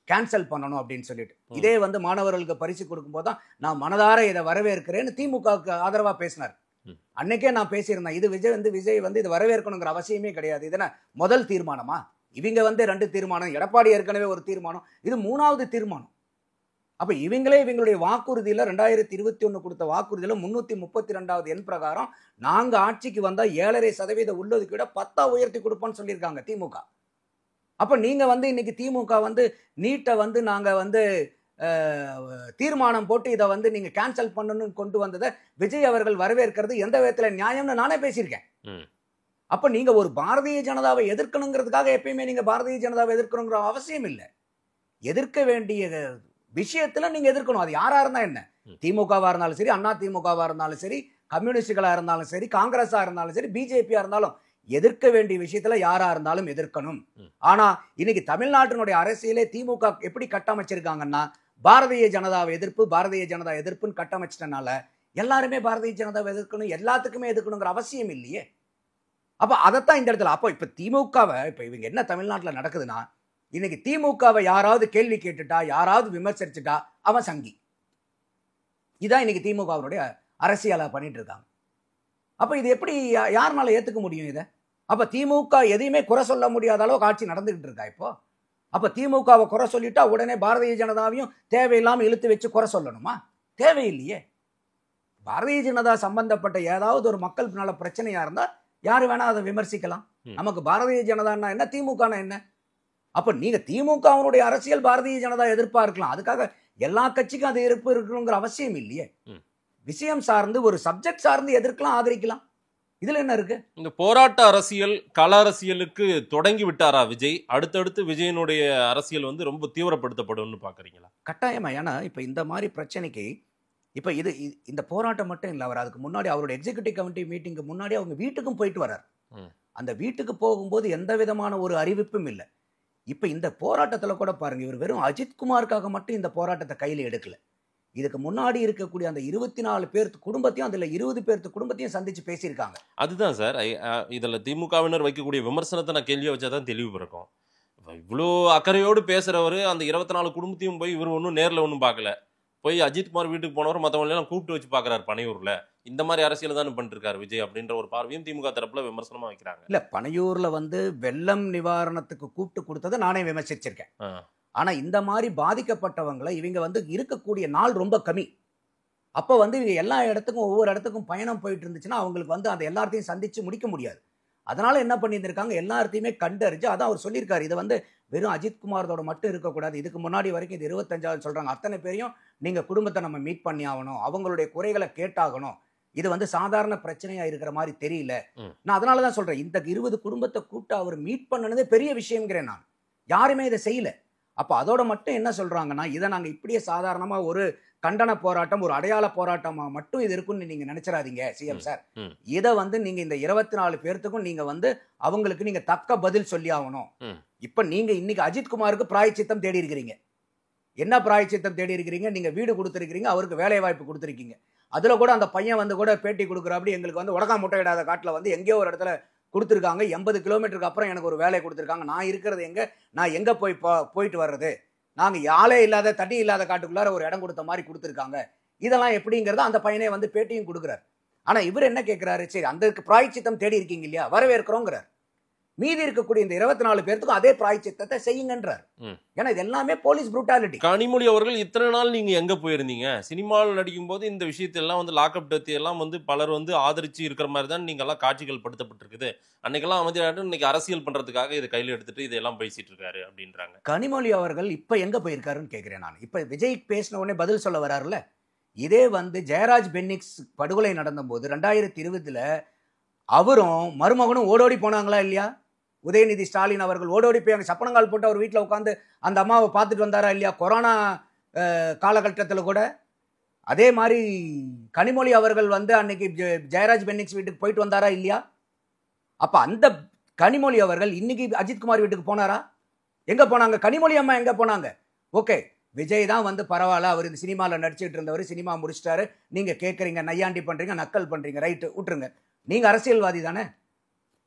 கேன்சல் பண்ணணும் அப்படின்னு சொல்லிட்டு. இதே மாணவர்களுக்கு பரிசு கொடுக்கும் போதுதான் நான் மனதார இதை வரவேற்கிறேன்னு திமுகவுக்கு ஆதரவா பேசினார். அன்னைக்கே நான் பேசியிருந்தேன், இது விஜய் இது வரவேற்கணுங்கிற அவசியமே கிடையாது, இதன முதல் தீர்மானமா? இவங்க 2 தீர்மானம், எடப்பாடி ஏற்கனவே ஒரு தீர்மானம், இது 3வது தீர்மானம். அப்ப இவங்களுடைய வாக்குறுதியில 2021 கொடுத்த வாக்குறுதியில 332வது எண் பிரகாரம் நாங்க ஆட்சிக்கு வந்தா 7.5% உள்ளதுக்கு 10 உயர்த்தி கொடுப்போம்னு சொல்லியிருக்காங்க திமுக. அப்ப நீங்க இன்னைக்கு திமுக நீட்டை நாங்க தீர்மானம் போட்டு இதை நீங்க கேன்சல் பண்ணணும்னு கொண்டு வந்ததை விஜய் அவர்கள் வரவேற்கிறது எந்த விதத்துல நியாயம்னு நானே பேசியிருக்கேன். அப்ப நீங்க ஒரு பாரதிய ஜனதாவை எதிர்க்கணுங்கிறதுக்காக எப்பயுமே நீங்க பாரதிய ஜனதாவை எதிர்க்கணுங்கிற அவசியம் இல்லை. எதிர்க்க வேண்டிய விஷயத்துல நீங்க எதிர்க்கணும். அது யாரா இருந்தா என்ன, திமுகவா இருந்தாலும் சரி, அண்ணா திமுகவா இருந்தாலும் சரி, கம்யூனிஸ்டுகளா இருந்தாலும் சரி, காங்கிரஸா இருந்தாலும் சரி, பிஜேபியா இருந்தாலும் எதிர்க்க வேண்டிய விஷயத்துல யாரா இருந்தாலும் எதிர்க்கணும். ஆனா இன்னைக்கு தமிழ்நாட்டினுடைய அரசியலே திமுக எப்படி கட்டமைச்சிருக்காங்கன்னா பாரதிய ஜனதாவை எதிர்ப்பு, பாரதிய ஜனதா எதிர்ப்புன்னு கட்டமைச்சிட்டனால எல்லாருமே பாரதிய ஜனதாவை எதிர்க்கணும், எல்லாத்துக்குமே எதிர்க்கணுங்கிற அவசியம் இல்லையே. அப்ப அதைத்தான் இந்த இடத்துல அப்போ இப்ப திமுகவை இப்ப இவங்க என்ன தமிழ்நாட்டில் நடக்குதுன்னா, இன்னைக்கு திமுகவை யாராவது கேள்வி கேட்டுட்டா, யாராவது விமர்சிச்சுட்டா அவன் சங்கி. இதான் இன்னைக்கு திமுகவுடைய அரசியலை பண்ணிட்டு இருக்காங்க. அப்ப இது எப்படி யாருனால ஏத்துக்க முடியும் இதை? அப்ப திமுக எதையுமே குறை சொல்ல முடியாத அளவுக்கு ஆட்சி நடந்துகிட்டு இருக்கா இப்போ. அப்ப திமுகவை குறை சொல்லிட்டா உடனே பாரதிய ஜனதாவையும் தேவையில்லாம இழுத்து வச்சு குறை சொல்லணுமா? தேவையில்லையே. பாரதிய ஜனதா சம்பந்தப்பட்ட ஏதாவது ஒரு மக்கள் நல பிரச்சனையா இருந்தா யாரு வேணா அதை விமர்சிக்கலாம். நமக்கு பாரதிய ஜனதான்னா என்ன, திமுகனா என்ன? அப்ப நீங்க திமுகவினுடைய அரசியல் பாரதிய ஜனதா எதிர்ப்பா இருக்கலாம், அதுக்காக எல்லா கட்சிக்கும் அது எதிர்ப்பு இருக்கணுங்கிற அவசியம் இல்லையே. விஷயம் சார்ந்து ஒரு சப்ஜெக்ட் சார்ந்து எதிர்க்கலாம், ஆதரிக்கலாம். இதுல என்ன இருக்கு? இந்த போராட்ட அரசியல் கள அரசியலுக்கு தொடங்கி விட்டாரா விஜய்? அடுத்தடுத்து விஜயனுடைய அரசியல் வந்து ரொம்ப தீவிரப்படுத்தப்படும்னு பாக்குறீங்களா? கட்டாயமா. ஏன்னா இப்ப இந்த மாதிரி பிரச்சனைக்கு இப்ப இந்த போராட்டம் மட்டும் இல்ல, அவர் அதுக்கு முன்னாடி அவருடைய எக்ஸிகியூட்டிவ் கமிட்டி மீட்டிங்க்கு முன்னாடி அவங்க வீட்டுக்கும் போயிட்டு வர்றார். அந்த வீட்டுக்கு போகும்போது எந்த விதமான ஒரு அறிவிப்பும் இல்லை. இப்ப இந்த போராட்டத்துல கூட பாருங்க, இவர் வெறும் அஜித்குமாருக்காக மட்டும் இந்த போராட்டத்தை கையில எடுக்கல. இதுக்கு முன்னாடி இருக்கக்கூடிய அந்த 24 பேர்த்து குடும்பத்தையும், அதுல 20 பேர்த்து குடும்பத்தையும் சந்திச்சு பேசியிருக்காங்க. அதுதான் சார், இதுல திமுகவினர் வைக்கக்கூடிய விமர்சனத்தை நான் கேள்வியை வச்சாதான் தெளிவு பிறக்கும். இவ்வளோ அக்கறையோடு பேசுறவர் அந்த 24 குடும்பத்தையும் போய் இவர் ஒன்றும் நேரில் ஒன்றும் பார்க்கல. போய் அஜித்குமார் வீட்டுக்கு போனவர் மற்றவங்களெல்லாம் கூப்பிட்டு வச்சு பார்க்குறாரு பனையூர்ல. இந்த மாதிரி அரசியல் தானே பண்ணிருக்காரு விஜய் அப்படின்ற ஒரு பார்வையும் திமுக தரப்புல விமர்சனமா வைக்கிறாங்க. இல்ல, பனையூர்ல வந்து வெள்ளம் நிவாரணத்துக்கு கூப்பிட்டு கொடுத்ததை நானே விமர்சிச்சிருக்கேன். ஆனா இந்த மாதிரி பாதிக்கப்பட்டவங்களை இவங்க வந்து இருக்கக்கூடிய நாள் ரொம்ப கம்மி. அப்போ வந்து இவங்க எல்லா இடத்துக்கும் ஒவ்வொரு இடத்துக்கும் பயணம் போயிட்டு இருந்துச்சுன்னா அவங்களுக்கு வந்து அந்த எல்லாத்தையும் சந்திச்சு முடிக்க முடியாது. அதனால என்ன பண்ணியிருந்திருக்காங்க, எல்லாத்தையுமே கண்டறிஞ்சு, அதான் அவர் சொல்லியிருக்காரு, இதை வந்து வெறும் அஜித்குமாரோட மட்டும் இருக்கக்கூடாது, இதுக்கு முன்னாடி வரைக்கும் இது 25வது சொல்றாங்க, அத்தனை பேரையும் நீங்க குடும்பத்தை நம்ம மீட் பண்ணி ஆகணும், அவங்களுடைய குறைகளை கேட்டாகணும், இது வந்து சாதாரண பிரச்சனையா இருக்கிற மாதிரி தெரியல. நான் அதனாலதான் சொல்றேன், இந்த 20 குடும்பத்தை கூப்பிட்டு அவர் மீட் பண்ணனதே பெரிய விஷயம்ங்கிறேன் நான். யாருமே இதை செய்யல. அப்ப அதோட மட்டும் என்ன சொல்றாங்கன்னா, இதை நாங்க இப்படியே சாதாரணமா ஒரு கண்டன போராட்டம், ஒரு அடையாள போராட்டமா மட்டும் இது இருக்குன்னு நீங்க நினைச்சிடாதீங்க சிஎம் சார். இதை வந்து நீங்க இந்த 24 பேர்த்துக்கும் நீங்க வந்து அவங்களுக்கு நீங்க தக்க பதில் சொல்லி ஆகணும். இப்ப நீங்க இன்னைக்கு அஜித்குமாருக்கு பிராயச்சித்தம் தேடி இருக்கிறீங்க. என்ன பிராயச்சித்தம் தேடி இருக்கிறீங்க? நீங்க வீடு கொடுத்துருக்கீங்க, அவருக்கு வேலை வாய்ப்பு கொடுத்துருக்கீங்க. அதுல கூட அந்த பையன் வந்து கூட பேட்டி கொடுக்குறாப்படி, எங்களுக்கு வந்து உலகா முட்டை இடாத காட்டுல வந்து எங்கேயோ ஒரு இடத்துல கொடுத்துருக்காங்க, 80 கிலோமீட்டருக்கு அப்புறம் எனக்கு ஒரு வேலை கொடுத்துருக்காங்க, நான் இருக்கிறது எங்க, நான் எங்க போயிட்டு வர்றது, நாங்க யாழே இல்லாத தண்ணி இல்லாத காட்டுக்குள்ளார ஒரு இடம் கொடுத்த மாதிரி கொடுத்துருக்காங்க, இதெல்லாம் எப்படிங்கிறத அந்த பையனே வந்து பேட்டியும் கொடுக்குறாரு. ஆனா இவர் என்ன கேட்கிறாரு, சரி அந்த பிராயச்சித்தம் தேடி இருக்கீங்க இல்லையா, வரவேற்கிறோங்கிறார். மீதி இருக்கக்கூடிய இந்த 24 பேருக்கும் அதே பிராயச்சித்தத்தை செய்யுங்கன்றார். ஏன்னா இது எல்லாமே போலீஸ் புரூட்டாலிட்டி. கனிமொழி அவர்கள் இத்தனை நாள் நீங்க எங்க போயிருந்தீங்க? சினிமாவில் நடிக்கும் போது இந்த விஷயத்தெல்லாம் வந்து லாக்அப் டெத் எல்லாம் வந்து பலர் வந்து ஆதரிச்சு இருக்கிற மாதிரி தான் நீங்க எல்லாம் காட்சிகள் படுத்தப்பட்டிருக்குது. அன்னைக்கெல்லாம் அமைதியாட்டு இன்னைக்கு அரசியல் பண்றதுக்காக இதை கையில் எடுத்துட்டு இதெல்லாம் பேசிட்டு இருக்காரு அப்படின்றாங்க. கனிமொழி அவர்கள் இப்ப எங்க போயிருக்காருன்னு கேட்கிறேன் நான். இப்ப விஜய் பேசின உடனே பதில் சொல்ல வராருல்ல. இதே வந்து ஜெயராஜ் பென்னிக்ஸ் படுகொலை நடந்த போது 2020 அவரும் மருமகனும் ஓடோடி போனாங்களா இல்லையா? உதயநிதி ஸ்டாலின் அவர்கள் ஓடோடி போய் அங்கே சப்பனங்கால் போட்டு அவர் வீட்டில் உட்காந்து அந்த அம்மாவை பார்த்துட்டு வந்தாரா இல்லையா? கொரோனா காலகட்டத்தில் கூட அதே மாதிரி கனிமொழி அவர்கள் வந்து அன்னைக்கு ஜெயராஜ் பென்னிக்ஸ் வீட்டுக்கு போயிட்டு வந்தாரா இல்லையா? அப்ப அந்த கனிமொழி அவர்கள் இன்னைக்கு அஜித்குமார் வீட்டுக்கு போனாரா? எங்க போனாங்க? கனிமொழி அம்மா எங்க போனாங்க? ஓகே, விஜய் தான் வந்து பரவாயில்ல, அவர் இந்த சினிமாவில் நடிச்சுட்டு இருந்தவர், சினிமா முடிச்சிட்டாரு, நீங்க கேட்குறீங்க, நையாண்டி பண்றீங்க, நக்கல் பண்றீங்க, ரைட்டு விட்டுருங்க. நீங்க அரசியல்வாதி தானே.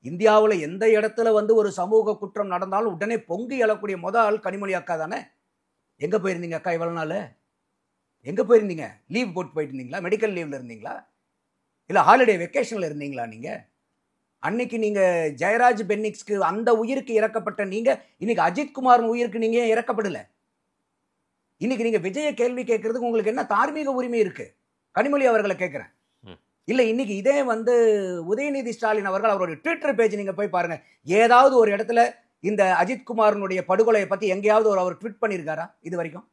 இந்தியாவில் எந்த இடத்துல வந்து ஒரு சமூக குற்றம் நடந்தாலும் உடனே பொங்கி எழக்கூடிய ஆள் கனிமொழி அக்கா தானே. எங்க போயிருந்தீங்க அக்கா இவ்வளவு நாள்? எங்க போயிருந்தீங்க? லீவ் போட்டு போயிட்டு இருந்தீங்களா? மெடிக்கல் லீவ்ல இருந்தீங்களா? இல்ல ஹாலிடே வெக்கேஷன்ல இருந்தீங்களா? நீங்க அன்னைக்கு நீங்க ஜெயராஜ் பென்னிக்ஸ்க்கு அந்த உயிருக்கு இறக்கப்பட்ட நீங்க இன்னைக்கு அஜித்குமார் உயிருக்கு நீங்க இறக்கப்படல. இன்னைக்கு நீங்க விஜய கேள்வி கேட்கறதுக்கு உங்களுக்கு என்ன தார்மீக உரிமை இருக்கு? கனிமொழி அவர்களை கேட்கிறேன். இல்ல இன்னைக்கு இதே வந்து உதயநிதி ஸ்டாலின் அவர்கள் அவருடைய ட்விட்டர் பேஜ் நீங்க போய் பாருங்க, ஏதாவது ஒரு இடத்துல இந்த அஜித்குமாரனுடைய படுகொலையை பத்தி எங்கேயாவது அவர் ட்வீட் பண்ணியிருக்காரா இது வரைக்கும்?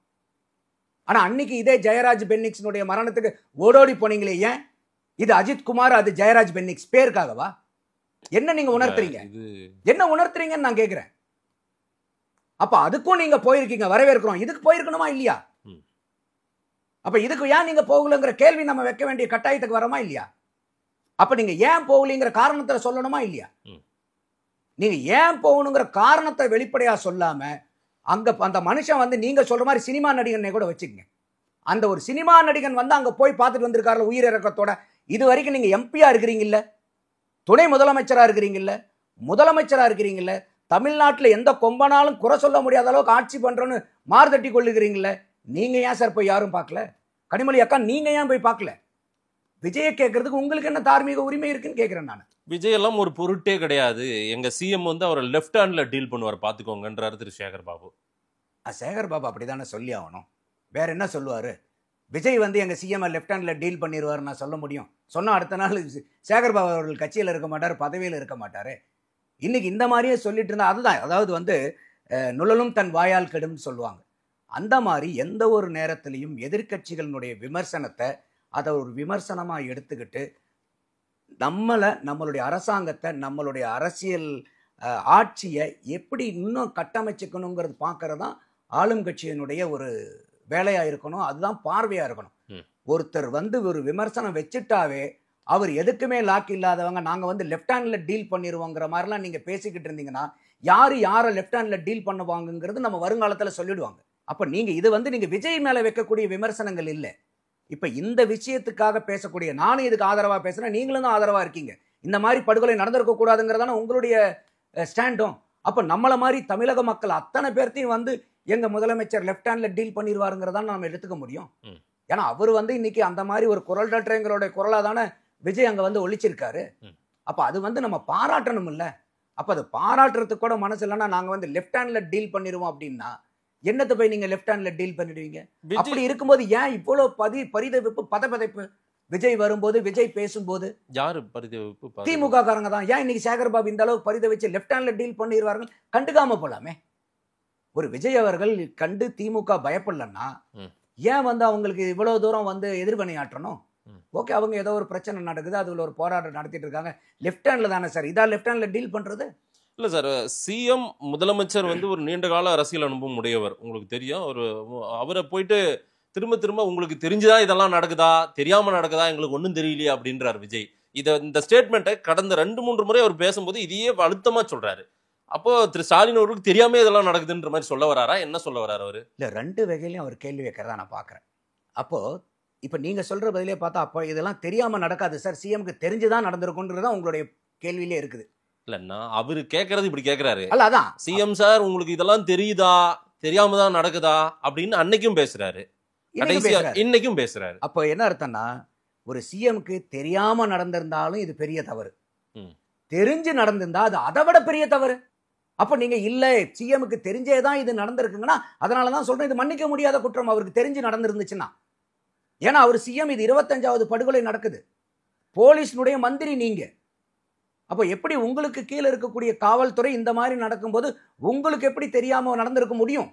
ஆனா அன்னைக்கு இதே ஜெயராஜ் பென்னிக்ஸ்னுடைய மரணத்துக்கு ஓடோடி போனீங்களே, ஏன்? இது அஜித்குமார், அது ஜெயராஜ் பென்னிக்ஸ் பேருக்காகவா? என்ன நீங்க உணர்த்துறீங்க? என்ன உணர்த்துறீங்கன்னு நான் கேட்கிறேன். அப்ப அதுக்கும் நீங்க போயிருக்கீங்க, வரவேற்கிறோம். இதுக்கு போயிருக்கணுமா இல்லையா? அப்ப இதுக்கு ஏன் நீங்க போகலங்கிற கேள்வி நம்ம வைக்க வேண்டிய கட்டாயத்துக்கு வரமா இல்லையா? அப்ப நீங்க ஏன் போகலங்கிற காரணத்தை சொல்லணுமா இல்லையா? நீங்க ஏன் போகணுங்கிற காரணத்தை வெளிப்படையா சொல்லாம அங்க அந்த மனுஷன் வந்து நீங்க சொல்ற மாதிரி சினிமா நடிகனை கூட வச்சுக்கங்க. அந்த ஒரு சினிமா நடிகன் வந்து அங்க போய் பார்த்துட்டு வந்திருக்காருல உயிரிழக்கத்தோட. இது வரைக்கும் நீங்க எம்பியா இருக்கிறீங்கல்ல, துணை முதலமைச்சரா இருக்கிறீங்கல்ல, முதலமைச்சரா இருக்கிறீங்கல்ல, தமிழ்நாட்டில் எந்த கொம்பனாலும் குறை சொல்ல முடியாத அளவுக்கு ஆட்சி பண்றோன்னு மார்தட்டி கொள்ளுகிறீங்கல்ல, நீங்க ஏன் சார் போய் யாரும் பார்க்கல? கனிமொழி அக்கா நீங்க ஏன் போய் பார்க்கல? விஜயை கேட்கறதுக்கு உங்களுக்கு என்ன தார்மீக உரிமை இருக்குன்னு கேட்கிறேன் நான். விஜய் எல்லாம் ஒரு பொருட்டே கிடையாது, எங்க சிஎம் வந்து அவரை லெஃப்ட் ஹேண்ட்ல டீல் பண்ணுவார் பாத்துக்கோங்கன்றாரு திரு சேகர் பாபு. சேகர் பாபு அப்படிதானே சொல்லி ஆகணும், வேற என்ன சொல்லுவாரு? விஜய் வந்து எங்கள் சிஎம் லெஃப்ட் ஹேண்டில் டீல் பண்ணிடுவார் நான் சொல்ல முடியும். சொன்னால் அடுத்த நாள் சேகர்பாபு அவர்கள் கட்சியில் இருக்க மாட்டார், பதவியில் இருக்க மாட்டார். இன்னைக்கு இந்த மாதிரியே சொல்லிட்டு இருந்தா அதுதான், அதாவது வந்து நுழலும் தன் வாயால் கெடும்னு சொல்லுவாங்க. அந்த மாதிரி எந்த ஒரு நேரத்திலையும் எதிர்க்கட்சிகளினுடைய விமர்சனத்தை அதை ஒரு விமர்சனமாக எடுத்துக்கிட்டு நம்மளுடைய அரசாங்கத்தை, நம்மளுடைய அரசியல் ஆட்சியை எப்படி இன்னும் கட்டமைச்சுக்கணுங்கிறது பார்க்கறது தான் ஆளும் கட்சியினுடைய ஒரு வேலையாக இருக்கணும். அதுதான் பார்வையாக இருக்கணும். ஒருத்தர் வந்து ஒரு விமர்சனம் வச்சுட்டாவே அவர் எதுக்குமே லாக் இல்லாதவங்க, நாங்கள் வந்து லெஃப்ட் ஹேண்டில் டீல் பண்ணிடுவோங்கிற மாதிரிலாம் நீங்கள் பேசிக்கிட்டு இருந்தீங்கன்னா யாரை லெஃப்ட் ஹேண்டில் டீல் பண்ணுவாங்கங்கிறது நம்ம வருங்காலத்தில் சொல்லிடுவாங்க. அப்போ இது வந்து நீங்கள் விஜய் மேலே வைக்கக்கூடிய விமர்சனங்கள் இல்லை. இப்போ இந்த விஷயத்துக்காக பேசக்கூடிய, நானும் இதுக்கு ஆதரவாக பேசுகிறேன், நீங்களும் தான் ஆதரவாக இருக்கீங்க. இந்த மாதிரி படுகொலை நடந்திருக்கக்கூடாதுங்கிறதான உங்களுடைய ஸ்டாண்டும். அப்போ நம்மளை மாதிரி தமிழக மக்கள் அத்தனை பேர்த்தையும் வந்து எங்கள் முதலமைச்சர் லெஃப்ட் ஹேண்டில் டீல் பண்ணிடுவாருங்கிறதான நம்ம எடுத்துக்க முடியும். ஏன்னா அவர் வந்து இன்னைக்கு அந்த மாதிரி ஒரு குரல் டற்றங்களோட குரலாக தானே விஜய் அங்கே வந்து ஒழிச்சிருக்காரு. அப்போ அது வந்து நம்ம பாராட்டணும் இல்லை? அப்போ அது பாராட்டுறதுக்கு கூட மனசு இல்லைன்னா நாங்கள் வந்து லெஃப்ட் ஹேண்டில் டீல் பண்ணிடுவோம் அப்படின்னா என்னத்தை போய் நீங்க லெஃப்ட் ஹேண்ட்ல டீல் பண்ணிடுவீங்க? அப்படி இருக்கும்போது ஏன் இவ்வளவு பரிதவிப்பு, பதப்பதைப்பு? விஜய் வரும்போது, விஜய் பேசும்போது யாரு பரிதவிப்பு? திமுக காரங்க தான். ஏன் இன்னைக்கு சேகர்பாபு இந்த அளவுக்கு பரித வச்சு லெஃப்ட் ஹேண்ட்ல டீல் பண்ணிடுவார்கள்? கண்டுக்காம போலாமே. ஒரு விஜய் அவர்கள் கண்டு திமுக பயப்படலன்னா ஏன் வந்து அவங்களுக்கு இவ்வளவு தூரம் வந்து எதிர்வினையாற்றணும்? ஓகே, அவங்க ஏதோ ஒரு பிரச்சனை நடக்குது, அதுல ஒரு போராட்டம் நடத்திட்டு இருக்காங்க, லெஃப்ட் ஹேண்ட்ல தானே சார். இதான் லெஃப்ட் ஹேண்ட்ல டீல் பண்றது இல்லை சார். சிஎம் முதலமைச்சர் வந்து ஒரு நீண்ட கால அரசியல் அனுபவம் உடையவர், உங்களுக்கு தெரியும். அவரை போயிட்டு திரும்ப திரும்ப உங்களுக்கு தெரிஞ்சுதான் இதெல்லாம் நடக்குதா, தெரியாம நடக்குதா, எங்களுக்கு ஒன்றும் தெரியலையா அப்படின்றார் விஜய். இந்த ஸ்டேட்மெண்ட்டை கடந்த 2-3 முறை அவர் பேசும்போது இதையே அழுத்தமா சொல்றாரு. அப்போ திரு ஸ்டாலின் அவர்களுக்கு தெரியாம இதெல்லாம் நடக்குதுன்ற மாதிரி சொல்ல வராரா? என்ன சொல்ல வராரு அவரு? இல்லை, 2 வகையிலையும் அவர் கேள்வி வைக்கிறதா நான் பார்க்குறேன். அப்போ இப்போ நீங்க சொல்ற பதிலே பார்த்தா அப்போ இதெல்லாம் தெரியாம நடக்காது சார், சிஎம்க்கு தெரிஞ்சுதான் நடந்திருக்குன்றதான் உங்களுடைய கேள்வியிலே இருக்குது. இல்லைன்னா அவரு கேட்கறது இப்படி கேட்கிறாரு. அல்ல, அதான் சிஎம் சார் உங்களுக்கு இதெல்லாம் தெரியுதா, தெரியாம தான் நடக்குதா அப்படின்னு அன்னைக்கும் பேசுறாரு, இன்னைக்கும் பேசுறாரு. அப்போ என்ன அர்த்தம்னா, ஒரு சிஎம்க்கு தெரியாம நடந்திருந்தாலும் இது பெரிய தவறு, தெரிஞ்சு நடந்திருந்தா அது அதை விட பெரிய தவறு. அப்போ நீங்க இல்ல சிஎம்க்கு தெரிஞ்சேதான் இது நடந்திருக்குங்கன்னா அதனாலதான் சொல்றேன் இது மன்னிக்க முடியாத குற்றம் அவருக்கு தெரிஞ்சு நடந்திருந்துச்சுன்னா. ஏன்னா அவர் சிஎம், இது 25வது படுகொலை நடக்குது, போலீஸ்னுடைய மந்திரி நீங்க. அப்போ எப்படி உங்களுக்கு கீழே இருக்கக்கூடிய காவல்துறை இந்த மாதிரி நடக்கும்போது உங்களுக்கு எப்படி தெரியாம நடந்திருக்க முடியும்?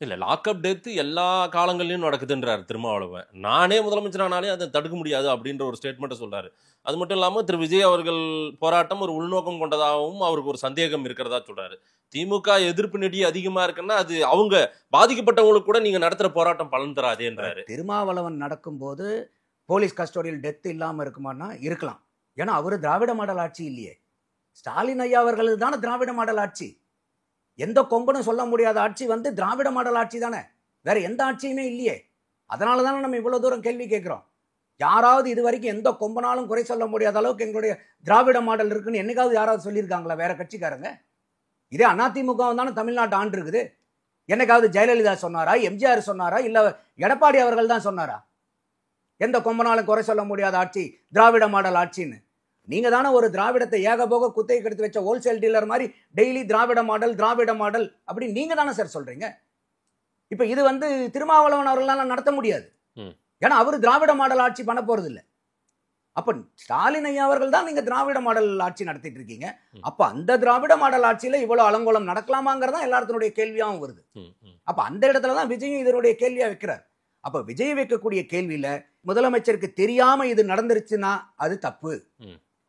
இல்ல, லாக்அப் டெத் எல்லா காலங்களிலும் நடக்குதுன்றாரு திருமாவளவன். நானே முதலமைச்சரானாலே அதை தடுக்க முடியாது அப்படின்ற ஒரு ஸ்டேட்மெண்ட்டை சொல்றாரு. அது மட்டும் இல்லாம திரு விஜய் அவர்கள் போராட்டம் ஒரு உள்நோக்கம் கொண்டதாகவும் அவருக்கு ஒரு சந்தேகம் இருக்கிறதா சொல்றாரு. திமுக எதிர்ப்பு நெடி அதிகமா இருக்குன்னா அது அவங்க பாதிக்கப்பட்டவங்களுக்கு கூட நீங்க நடத்துற போராட்டம் பலன் தராதேன்றாரு. திருமாவளவன் நடக்கும்போது போலீஸ் கஸ்டோடியல் டெத் இல்லாம இருக்குமானா இருக்கலாம். ஏன்னா அவரு திராவிட மாடல் ஆட்சி இல்லையே, ஸ்டாலின் ஐயா அவர்கள் தானே திராவிட மாடல் ஆட்சி. எந்த கொம்பனும் சொல்ல முடியாத ஆட்சி வந்து திராவிட மாடல் ஆட்சி தானே, வேற எந்த ஆட்சியுமே இல்லையே. அதனால தானே நம்ம இவ்வளவு தூரம் கேள்வி கேட்கிறோம். யாராவது இது வரைக்கும் எந்த கொம்பனாலும் குறை சொல்ல முடியாத அளவுக்கு எங்களுடைய திராவிட மாடல் இருக்குன்னு என்னைக்காவது யாராவது சொல்லியிருக்காங்களா வேற கட்சிக்காரங்க? இதே அதிமுக தானே தமிழ்நாட்டு ஆண்டு இருக்குது. என்னைக்காவது ஜெயலலிதா சொன்னாரா, எம்ஜிஆர் சொன்னாரா, இல்ல எடப்பாடி அவர்கள் தான் சொன்னாரா எந்த கொம்பனாலும் குறை சொல்ல முடியாத ஆட்சி திராவிட மாடல் ஆட்சின்னு? நீங்க தானே ஒரு திராவிடத்தை ஏகபோக குத்தைக்கு எடுத்து வச்ச ஹோல்சேல் டீலர் மாதிரி டெய்லி திராவிட மாடல் அப்படி நீங்க தானே சார் சொல்றீங்க. இப்ப இது வந்து திருமாவளவன் அவர்களால் நடத்த முடியாது. ஏன்னா அவரு திராவிட மாடல் ஆட்சி பண்ண போறது இல்லை. அப்ப ஸ்டாலின் ஐயா அவர்கள் தான் நீங்க திராவிட மாடல் ஆட்சி நடத்திட்டு இருக்கீங்க. அப்ப அந்த திராவிட மாடல் ஆட்சியில இவ்வளவு அலங்கோலம் நடக்கலாமாங்கிறதா எல்லாத்தினுடைய கேள்வியாகவும் வருது. அப்ப அந்த இடத்துலதான் விஜயும் இதனுடைய கேள்வியா வைக்கிறார். அப்ப விஜய் வைக்கக்கூடிய கேள்வியில முதலமைச்சருக்கு தெரியாம இது நடந்துருச்சுன்னா அது தப்பு.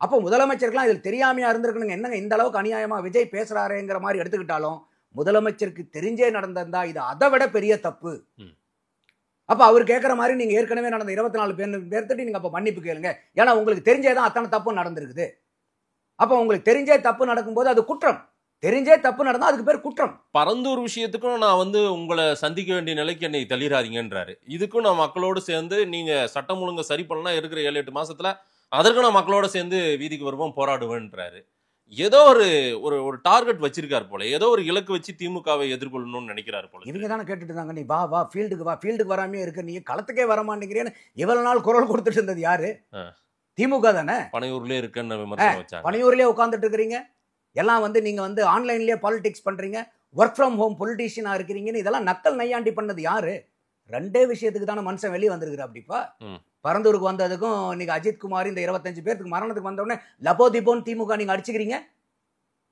அப்போ முதலமைச்சருக்குலாம் இதில் தெரியாமையா இருந்திருக்கணுங்க. என்னங்க இந்த அளவுக்கு அநியாயமா விஜய் பேசுறாருங்கிற மாதிரி எடுத்துக்கிட்டாலும் முதலமைச்சருக்கு தெரிஞ்சே நடந்திருந்தா இது அதை விட பெரிய தப்பு. அப்ப அவர் கேட்கிற மாதிரி நீங்க ஏற்கனவே நடந்த 24 பேர்த்திட்டு நீங்க அப்ப மன்னிப்பு கேளுங்க. ஏன்னா உங்களுக்கு தெரிஞ்சேதான் அத்தனை தப்பு நடந்திருக்குது. அப்ப உங்களுக்கு தெரிஞ்சே தப்பு நடக்கும்போது அது குற்றம். தெரிஞ்சே தப்பு நடந்தா அதுக்கு பேர் குற்றம். பரந்தூர் விஷயத்துக்கும் நான் வந்து உங்களை சந்திக்க வேண்டிய நிலைக்கு என்னை தள்ளிடாதீங்கன்றாரு. இதுக்கும் நான் மக்களோடு சேர்ந்து நீங்க சட்டம் ஒழுங்கு சரி பண்ணலாம் இருக்கிற 7-8 மாசத்துல அதற்கு நான் மக்களோட சேர்ந்து வீதிக்கு வருவோம் போராடுவேன்றாரு. ஏதோ ஒரு டார்கெட் வச்சிருக்காரு போல, ஏதோ ஒரு இலக்கு வச்சு திமுகவை எதிர்கொள்ளணும்னு நினைக்கிறாரு போல. இவங்க தானே கேட்டுட்டு இருந்தாங்க, நீ வா ஃபீல்டுக்கு வராமே இருக்க, நீ களத்துக்கே வர மாட்டேங்கிறேன்னு இவ்வளவு நாள் குரல் கொடுத்துட்டு இருந்தது யாரு? திமுக தானே. பனையூர்லயே இருக்குன்னு விமர்சனம் வச்சாங்க. பனையூர்லயே உட்கார்ந்துட்டு இருக்கிறீங்க, எல்லாம் வந்து நீங்க வந்து ஆன்லைன்லயே பாலிடிக்ஸ் பண்றீங்க, ஒர்க் ஃப்ரம் ஹோம் பொலிட்டீஷியனா இருக்கிறீங்கன்னு இதெல்லாம் நக்கல் நையாண்டி பண்ணது யாரு? 2 விஷயத்துக்கு தானே மனுஷன் வெளியே வந்திருக்கிற அப்படிப்பா. பரந்தூருக்கு வந்ததுக்கும் இன்னைக்கு அஜித்குமார் இந்த 25 பேருக்கு மரணத்துக்கு வந்த உடனே லபோ தீபோன்னு திமுக நீங்க அடிச்சுக்கிறீங்க.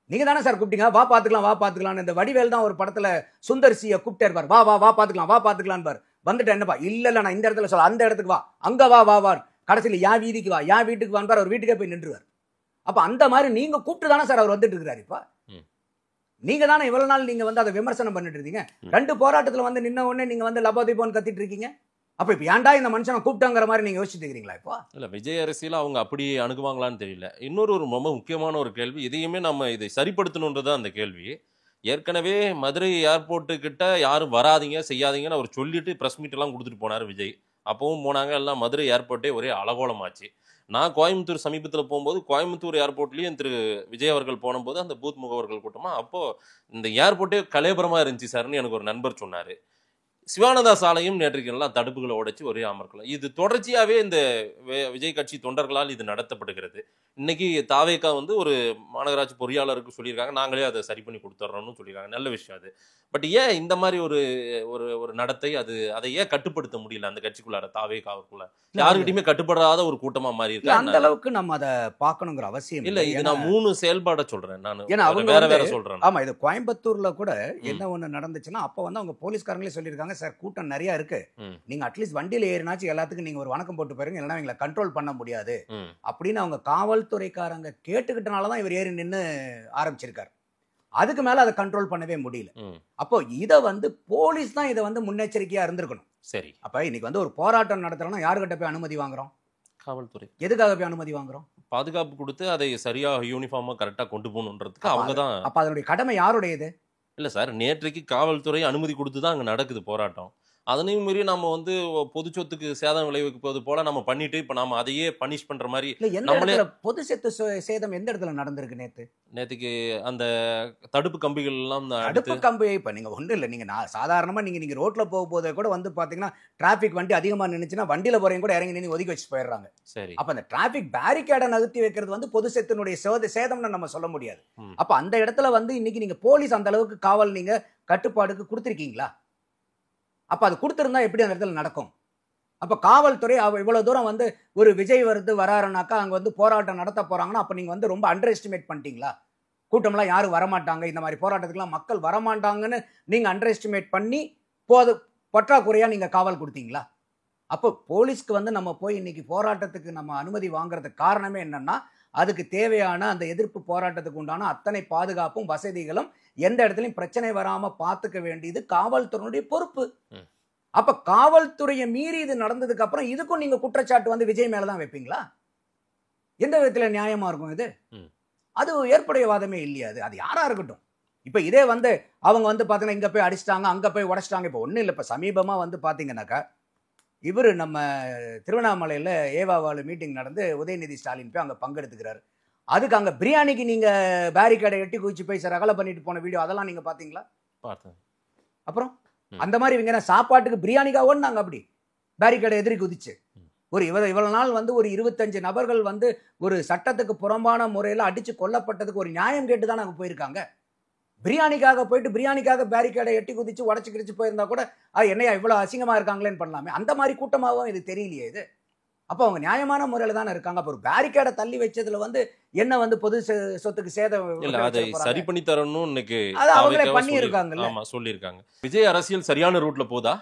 நீங்க தானே சார் கூப்பிட்டீங்க, வா பாத்துக்கலாம். இந்த வடிவேல் தான் ஒரு படத்துல சுந்தர் சியை கூப்பிட்டே இருப்பார், வா பாத்துக்கலாம் பார். வந்துட்டு என்னப்பா, இல்ல நான் இந்த இடத்துல சொல்ல, அந்த இடத்துக்கு வா, அங்க வா கடைசியில் என் வீதிக்கு வா, என் வீட்டுக்கு வான்பார், அவர் வீட்டுக்கே போய் நின்றுவார். அப்ப அந்த மாதிரி நீங்க கூப்பிட்டு தானே சார் அவர் வந்துட்டு இருக்கிறாரு. இப்ப நீங்க தானே இவ்வளவு நாள் நீங்க வந்து அதை விமர்சனம் பண்ணிட்டு இருந்தீங்க. 2 போராட்டத்துல வந்து நின்ன உடனே நீங்க வந்து லபோதிபோன்னு கத்திட்டு இருக்கீங்க. அப்ப இப்ப ஏன்டா இந்த மனுஷனை கூப்பிட்டாங்கிற மாதிரி நீங்க யோசிச்சுட்டு இருக்கீங்களா? இப்போ இல்ல விஜய் அரசியல அவங்க அப்படி அணுகுவாங்களான்னு தெரியல. இன்னொரு ரொம்ப முக்கியமான ஒரு கேள்வி, இதையுமே நம்ம இதை சரிப்படுத்தணுன்றதான் அந்த கேள்வி. ஏற்கனவே மதுரை ஏர்போர்ட்டு கிட்ட யாரும் வராதிங்க செய்யாதீங்கன்னு அவர் சொல்லிட்டு ப்ரெஸ் மீட் எல்லாம் கொடுத்துட்டு போனார் விஜய். அப்பவும் போனாங்க, எல்லாம் மதுரை ஏர்போர்ட்டே ஒரே அலகோலமாச்சு. நான் கோயம்புத்தூர் சமீபத்தில் போகும்போது கோயம்புத்தூர் ஏர்போர்ட்லேயும் திரு விஜய் அவர்கள் போனபோது அந்த பூத் முகவர்கள் கூட்டமாக அப்போது இந்த ஏர்போர்ட்டே கலேபரமாக இருந்துச்சு சார்னு எனக்கு ஒரு நண்பர் சொன்னார். சிவானந்தா சாலையும் நேற்றைக்கு எல்லாம் தடுப்புகளை உடைச்சு ஒரே அமர்க்கலாம். இது தொடர்ச்சியாகவே இந்த விஜய் கட்சி தொண்டர்களால் இது நடத்தப்படுகிறது. இன்னைக்கு தாவேக்கா வந்து ஒரு மாநகராட்சி பொறியாளருக்கு சொல்லியிருக்காங்க, நாங்களே அதை சரி பண்ணி கொடுத்துட்றோம்னு சொல்லியிருக்காங்க. நல்ல விஷயம் அது. பட் ஏன் இந்த மாதிரி ஒரு ஒரு நடத்தை, அதை ஏன் கட்டுப்படுத்த முடியல அந்த கட்சிக்குள்ளார? தாவேக்காவுக்குள்ள யாருக்கிட்டையுமே கட்டுப்படாத ஒரு கூட்டமா மாறி இருக்கு. அந்த அளவுக்கு நம்ம அதை பார்க்கணுங்கிற அவசியம் இல்ல. இது நான் 3 செயல்பாடை சொல்றேன், நான் வேற சொல்றேன். ஆமா, இது கோயம்புத்தூர்ல கூட என்ன ஒண்ணு நடந்துச்சுன்னா, அப்ப வந்து அவங்க போலீஸ்காரங்களே சொல்லியிருக்காங்க, சார் கூட்டம் நிறைய இருக்கு, நீங்க அட்லீஸ்ட் வண்டியில ஏறினாச்சும் எல்லாத்துக்கும் நீங்க ஒரு வணக்கம் போட்டு போயிருங்க, இல்லைன்னா எங்களை கண்ட்ரோல் பண்ண முடியாது அப்படின்னு அவங்க காவல்துறைக்காரங்க கேட்டுக்கிட்டனாலதான் இவர் ஏறி நின்று ஆரம்பிச்சிருக்காரு. அதுக்கு மேல அதை கண்ட்ரோல் பண்ணவே முடியல. அப்போ இதை வந்து போலீஸ் தான் இதை வந்து முன்னெச்சரிக்கையா இருந்திருக்கணும். சரி, அப்ப இன்னைக்கு வந்து ஒரு போராட்டம் நடத்துறோம்னா யாருக்கிட்ட போய் அனுமதி வாங்குறோம்? காவல்துறை. எதுக்காக போய் அனுமதி வாங்குறோம்? பாதுகாப்பு கொடுத்து அதை சரியா யூனிஃபார்மா கரெக்டா கொண்டு போகணுன்றதுக்கு அவங்க தான். அப்ப அதனுடைய கடமை யாருடையது? இல்ல சார், நேற்றைக்கு காவல்துறை அனுமதி கொடுத்து தான் அங்க நடக்குது போராட்டம். அதனையும் மீறி நம்ம வந்து பொது சொத்துக்கு சேதம் விளைவிப்பது போல நம்ம பண்ணிட்டு இப்ப நாம அதையே பனிஷ் பண்ற மாதிரி. நம்மளே பொது சொத்து சேதம் எந்த இடத்துல நடந்திருக்கு? நேத்துக்கு அந்த தடுப்பு கம்பிகள் எல்லாம், தடுப்பு கம்பி இப்ப நீங்க ஒண்ணு இல்ல, நீங்க சாதாரணமா நீங்க ரோட்ல போகும்போது கூட வந்து பாத்தீங்கன்னா டிராபிக் வண்டி அதிகமா நின்னுச்சுன்னா வண்டியில போறவங்க கூட இறங்கி நின்று ஒதுக்கி வச்சு போயிடுறாங்க. சரி, அப்ப அந்த டிராபிக் பேரிகேடை நகர்த்தி வைக்கிறது வந்து பொது சொத்தினுடைய சேதம்னு நம்ம சொல்ல முடியாது. அப்ப அந்த இடத்துல வந்து இன்னைக்கு நீங்க போலீஸ் அந்த அளவுக்கு காவல் நீங்க கட்டுப்பாடுக்கு கொடுத்திருக்கீங்களா? அப்ப அது கொடுத்திருந்தா எப்படி அந்த இடத்துல நடக்கும்? அப்ப காவல்துறை இவ்வளவு தூரம் வந்து ஒரு விஜய் வராருனாக்கா அங்க வந்து போராட்டம் நடத்த போறாங்கன்னா அப்ப நீங்க வந்து ரொம்ப அண்டர் எஸ்டிமேட் பண்ணிட்டீங்களா? கூட்டம்லாம் யாரும் வரமாட்டாங்க, இந்த மாதிரி போராட்டத்துக்குலாம் மக்கள் வரமாட்டாங்கன்னு நீங்க அண்டர் எஸ்டிமேட் பண்ணி பற்றாக்குறையா நீங்க காவல் கொடுத்தீங்களா? அப்போ போலீஸ்க்கு வந்து நம்ம போய் இன்னைக்கு போராட்டத்துக்கு நம்ம அனுமதி வாங்குறதுக்கு காரணமே என்னன்னா, அதுக்கு தேவையான அந்த எதிர்ப்பு போராட்டத்துக்கு உண்டான அத்தனை பாதுகாப்பும் வசதிகளும் எந்த இடத்துலையும் பிரச்சனை வராம பார்த்துக்க வேண்டியது காவல்துறையினுடைய பொறுப்பு. அப்ப காவல்துறையை மீறி இது நடந்ததுக்கு அப்புறம் இதுக்கும் நீங்க குற்றச்சாட்டு வந்து விஜய் மேலதான் வைப்பீங்களா? எந்த விதத்துல நியாயமா இருக்கும் இது? அது ஏற்புடையவாதமே இல்லையா? அது யாரா இருக்கட்டும். இப்ப இதே வந்து அவங்க வந்து பாத்தீங்கன்னா இங்க போய் அடிச்சிட்டாங்க, அங்க போய் உடைச்சிட்டாங்க. இப்ப ஒண்ணும் இல்லை, இப்ப சமீபமா வந்து பாத்தீங்கன்னாக்கா இவர் நம்ம திருவண்ணாமலையில ஏவாவாலு மீட்டிங் நடந்து உதயநிதி ஸ்டாலின் போய் அங்க பங்கெடுத்துக்கிறாரு. அதுக்கு அங்க பிரியாணிக்கு நீங்க பேரிகேடை எட்டி குதிச்சு போய் சார் அகல பண்ணிட்டு போன வீடியோ அதெல்லாம் நீங்க பாத்தீங்களா? பார்த்தேன். அப்புறம் அந்த மாதிரி இவங்க சாப்பாட்டுக்கு பிரியாணிக்கா ஓடுனாங்க, அப்படி பேரிகேடை எதிரி குதிச்சு இவ்வளவு நாள் வந்து ஒரு 25 நபர்கள் வந்து ஒரு சட்டத்துக்கு புறம்பான முறையில அடிச்சு கொல்லப்பட்டதுக்கு ஒரு நியாயம் கேட்டுதான் அங்க போயிருக்காங்க. பிரியாணிக்காக போயிட்டு பிரியாணிக்காக பேரிகேடை எட்டி குதிச்சு உடச்சு கிடிச்சு போயிருந்தா கூட என்னையா இவ்வளவு அசிங்கமா இருக்காங்களேன்னு பண்ணலாமே. அந்த மாதிரி கூட்டமாகவும் இது தெரியலையே இது. அப்போ அவங்க நியாயமான முறையில தானே இருக்காங்க. அப்போ ஒரு பேரிகேடை தள்ளி வச்சதுல வந்து என்ன வந்து பொது சொத்துக்கு சேதம் அதை சரி பண்ணி தரணும் இன்னைக்கு அவங்களே பண்ணி இருக்காங்கல்ல. ஆமா, சொல்லியிருக்காங்க. விஜய் அரசியல் சரியான ரூட்ல போதா?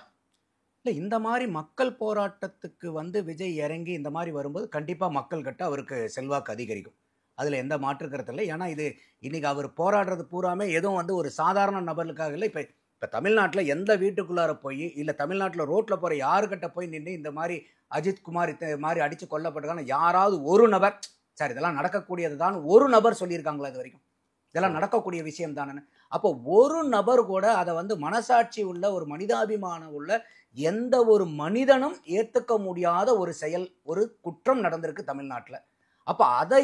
இல்ல, இந்த மாதிரி மக்கள் போராட்டத்துக்கு வந்து விஜய் இறங்கி இந்த மாதிரி வரும்போது கண்டிப்பா மக்கள் கிட்ட அவருக்கு செல்வாக்கு அதிகரிக்கும். அதுல எந்த மாற்று கருத்து இல்லை. ஏன்னா இது இன்னைக்கு அவர் போராடுறது பூராமே எதுவும் வந்து ஒரு சாதாரண நபர்களுக்காக இல்லை. இப்ப தமிழ்நாட்டில் எந்த வீட்டுக்குள்ளார போய் இல்லை தமிழ்நாட்டில் ரோட்ல போற யாருக்கிட்ட போய் நின்று இந்த மாதிரி அஜித்குமார் மாதிரி அடிச்சு கொல்லப்பட்டிருக்காங்க யாராவது ஒரு நபர் சார் இதெல்லாம் நடக்கக்கூடியது தான் ஒரு நபர் சொல்லியிருக்காங்களா இது வரைக்கும்? இதெல்லாம் நடக்கக்கூடிய விஷயம் தானே. அப்போ ஒரு நபர் கூட அதை வந்து மனசாட்சி உள்ள ஒரு மனிதாபிமானம் உள்ள எந்த ஒரு மனிதனும் ஏற்றுக்க முடியாத ஒரு செயல், ஒரு குற்றம் நடந்திருக்கு தமிழ்நாட்டில். அப்ப அதை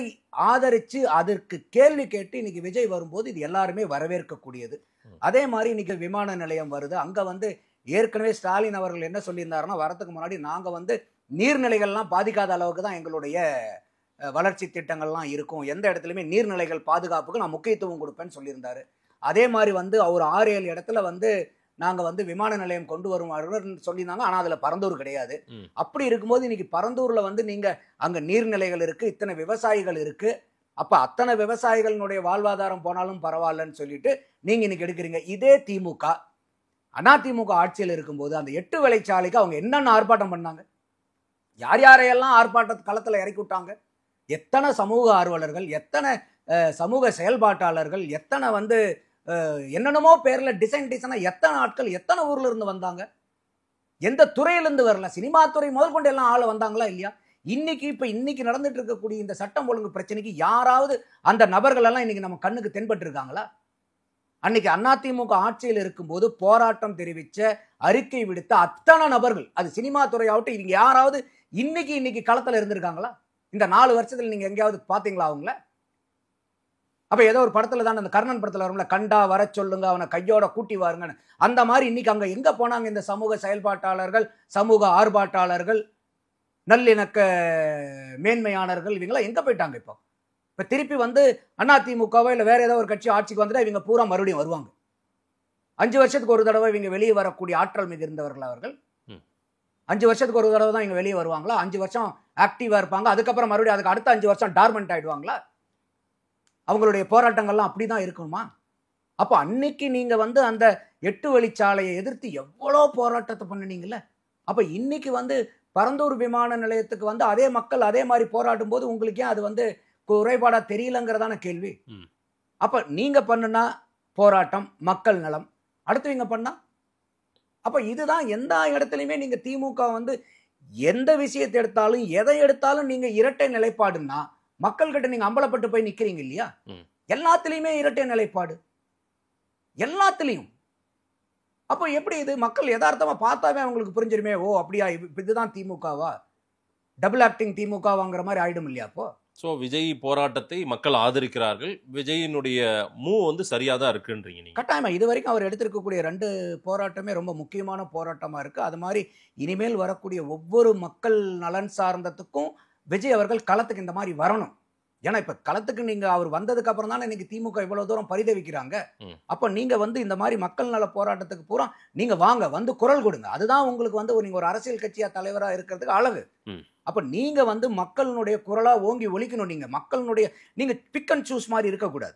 ஆதரிச்சு அதற்கு கேள்வி கேட்டு இன்னைக்கு விஜய் வரும்போது இது எல்லாருமே வரவேற்கக்கூடியது. அதே மாதிரி இன்னைக்கு விமான நிலையம் வருது. அங்க வந்து ஏற்கனவே ஸ்டாலின் அவர்கள் என்ன சொல்லியிருந்தாருன்னா, வரதுக்கு முன்னாடி நாங்க வந்து நீர்நிலைகள்லாம் பாதிக்காத அளவுக்கு தான் எங்களுடைய வளர்ச்சி திட்டங்கள்லாம் இருக்கும், எந்த இடத்துலையுமே நீர்நிலைகள் பாதுகாப்புக்கு நான் முக்கியத்துவம் கொடுப்பேன்னு சொல்லியிருந்தாரு. அதே மாதிரி வந்து அவர் 6-7 இடத்துல வந்து நாங்கள் வந்து விமான நிலையம் கொண்டு வருவார்கள் சொல்லியிருந்தாங்க. ஆனால் அதில் பரந்தூர் கிடையாது. அப்படி இருக்கும்போது இன்னைக்கு பரந்தூரில் வந்து நீங்கள் அங்கே நீர்நிலைகள் இருக்குது, இத்தனை விவசாயிகள் இருக்குது. அப்போ அத்தனை விவசாயிகளினுடைய வாழ்வாதாரம் போனாலும் பரவாயில்லன்னு சொல்லிட்டு நீங்கள் இன்னைக்கு எடுக்கிறீங்க. இதே திமுக அதிமுக ஆட்சியில் இருக்கும்போது அந்த 8 வழிச்சாலைக்கு அவங்க என்னென்ன ஆர்ப்பாட்டம் பண்ணாங்க, யார் யாரையெல்லாம் ஆர்ப்பாட்ட களத்தில் இறக்கி விட்டாங்க, எத்தனை சமூக ஆர்வலர்கள், எத்தனை சமூக செயல்பாட்டாளர்கள், எத்தனை வந்து என்னென்னமோ பேரில் டிசைனாக எத்தனை ஆட்கள் எத்தனை ஊர்ல இருந்து வந்தாங்க, எந்த துறையிலிருந்து வரல, சினிமா துறை முதல் கொண்டு எல்லாம் ஆள வந்தாங்களா இல்லையா? இன்னைக்கு நடந்துட்டு இருக்கக்கூடிய இந்த சட்டம் ஒழுங்கு பிரச்சனைக்கு யாராவது அந்த நபர்கள் எல்லாம் இன்னைக்கு நம்ம கண்ணுக்கு தென்பட்டு இருக்காங்களா? அன்னைக்கு அதிமுக ஆட்சியில் இருக்கும்போது போராட்டம் தெரிவிச்ச, அறிக்கை விடுத்த அத்தனை நபர்கள், அது சினிமா துறையாகட்டும், இவங்க யாராவது இன்னைக்கு களத்துல இருந்திருக்காங்களா? இந்த 4 வருஷத்துல நீங்க எங்கேயாவது பாத்தீங்களா அவங்கள? அப்ப ஏதோ ஒரு படத்துல தான், அந்த கர்ணன் படத்துல வரும்ல, கண்டா வர சொல்லுங்க, அவனை கையோட கூட்டி வாருங்கன்னு. அந்த மாதிரி இன்னைக்கு அங்க எங்க போனாங்க இந்த சமூக செயல்பாட்டாளர்கள், சமூக ஆர்ப்பாட்டாளர்கள், நல்லிணக்க மேன்மையாளர்கள், இவங்களாம் எங்க போயிட்டாங்க? இப்ப திருப்பி வந்து அதிமுகவோ இல்ல வேற ஏதோ ஒரு கட்சி ஆட்சிக்கு வந்துட்டா இவங்க பூரா மறுபடியும் வருவாங்க. 5 வருஷத்துக்கு ஒரு தடவை இவங்க வெளியே வரக்கூடிய ஆற்றல் மிகுந்தவர்கள் அவர்கள். 5 வருஷத்துக்கு ஒரு தடவை தான் இவங்க வெளியே வருவாங்களா? 5 வருஷம் ஆக்டிவா இருப்பாங்க, அதுக்கப்புறம் மறுபடியும் அதுக்கு அடுத்த 5 வருஷம் டார்மெண்ட் ஆயிடுவாங்களா? அவங்களுடைய போராட்டங்கள்லாம் அப்படிதான் இருக்குமா? அப்ப அன்னைக்கு நீங்க வந்து அந்த 8 வழிச்சாலையை எதிர்த்து எவ்வளோ போராட்டத்தை பண்ணினீங்கல்ல. அப்ப இன்னைக்கு வந்து பரந்தூர் விமான நிலையத்துக்கு வந்து அதே மக்கள் அதே மாதிரி போராடும் போது உங்களுக்கு ஏன் அது வந்து குறைபாடா தெரியலங்கிறதான கேள்வி. அப்ப நீங்க பண்ணுனா போராட்டம், மக்கள் நலம், அடுத்தவங்க பண்ணா அப்ப இதுதான். எந்த இடத்துலையுமே நீங்க திமுக வந்து எந்த விஷயத்தை எடுத்தாலும் எதை எடுத்தாலும் நீங்க இரட்டை நிலைப்பாடுன்னா மக்கள்கிட்ட நீங்க அம்பலப்பட்டு போய் நிக்கிறீங்க இல்லையா? எல்லாத்திலையுமே இரட்டை நிலைப்பாடு, எல்லாத்திலையும். அப்போ எப்படி இது? மக்கள் யதார்த்தமா பார்த்தாவே அவங்களுக்கு புரிஞ்சிருமே, ஓ அப்படியா இதுதான் திமுகவா, டபுள் ஆக்டிங் திமுக வாங்குற மாதிரி ஆயிடும் இல்லையா? அப்போ ஸோ விஜய் போராட்டத்தை மக்கள் ஆதரிக்கிறார்கள், விஜயினுடைய மூவ் வந்து சரியாக தான் இருக்குன்றீங்க நீங்க? கட்டாயமா இது வரைக்கும் அவர் எடுத்திருக்கக்கூடிய 2 போராட்டமே ரொம்ப முக்கியமான போராட்டமா இருக்கு. அது மாதிரி இனிமேல் வரக்கூடிய ஒவ்வொரு மக்கள் நலன் சார்ந்ததுக்கும் விஜய் அவர்கள் களத்துக்கு இந்த மாதிரி வரணும். ஏன்னா இப்ப களத்துக்கு நீங்க அவர் வந்ததுக்கு அப்புறம் தானே இன்னைக்கு திமுக இவ்வளவு தூரம் பரிதவிக்கிறாங்க. அப்ப நீங்க வந்து இந்த மாதிரி மக்கள் நல போராட்டத்துக்கு பூரா நீங்க வாங்க, வந்து குரல் கொடுங்க. அதுதான் உங்களுக்கு வந்து நீங்க ஒரு அரசியல் கட்சியா தலைவரா இருக்கிறதுக்கு அழகு. அப்ப நீங்க வந்து மக்களுடைய குரலா ஓங்கி ஒலிக்கணும். நீங்க பிக் அண்ட் சூஸ் மாதிரி இருக்கக்கூடாது.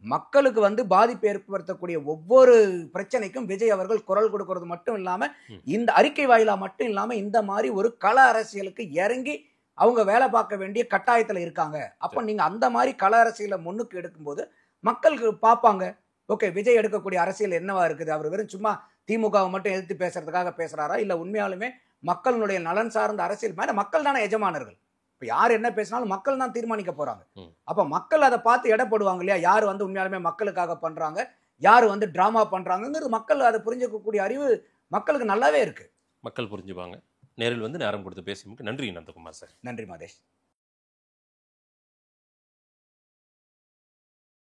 மக்களுக்கு வந்து பாதிப்பு ஏற்படுத்தக்கூடிய ஒவ்வொரு பிரச்சனைக்கும் விஜய் அவர்கள் குரல் கொடுக்கிறது மட்டும் இல்லாம, இந்த அறிக்கை வாயிலா மட்டும் இல்லாம, இந்த மாதிரி ஒரு கள அரசியலுக்கு இறங்கி அவங்க வேலை பார்க்க வேண்டிய கட்டாயத்துல இருக்காங்க. அப்ப நீங்க அந்த மாதிரி கள அரசியலை முன்னுக்கு எடுக்கும்போது மக்களுக்கு பார்ப்பாங்க, ஓகே விஜய் எடுக்கக்கூடிய அரசியல் என்னவா இருக்குது, அவர் வெறும் சும்மா திமுகவை மட்டும் எதிர்த்து பேசுறதுக்காக பேசுறாரா, இல்ல உண்மையாலுமே மக்களுடைய நலன் சார்ந்த அரசியல் மேல மக்கள் தானே எஜமானர்கள். இப்ப யார் என்ன பேசினாலும் மக்கள் தான் தீர்மானிக்க போறாங்க. அப்ப மக்கள் அதை பார்த்து எடப்படுவாங்க இல்லையா? யார் வந்து உண்மையாலுமே மக்களுக்காக பண்றாங்க, யார் வந்து டிராமா பண்றாங்கிறது மக்கள் அதை புரிஞ்சுக்கக்கூடிய அறிவு மக்களுக்கு நல்லாவே இருக்கு. மக்கள் புரிஞ்சுப்பாங்க. நேரில் வந்து நேரம் கொடுத்து பேசியதுக்கு நன்றி நந்தகுமார் சார். நன்றி மாதேஷ்.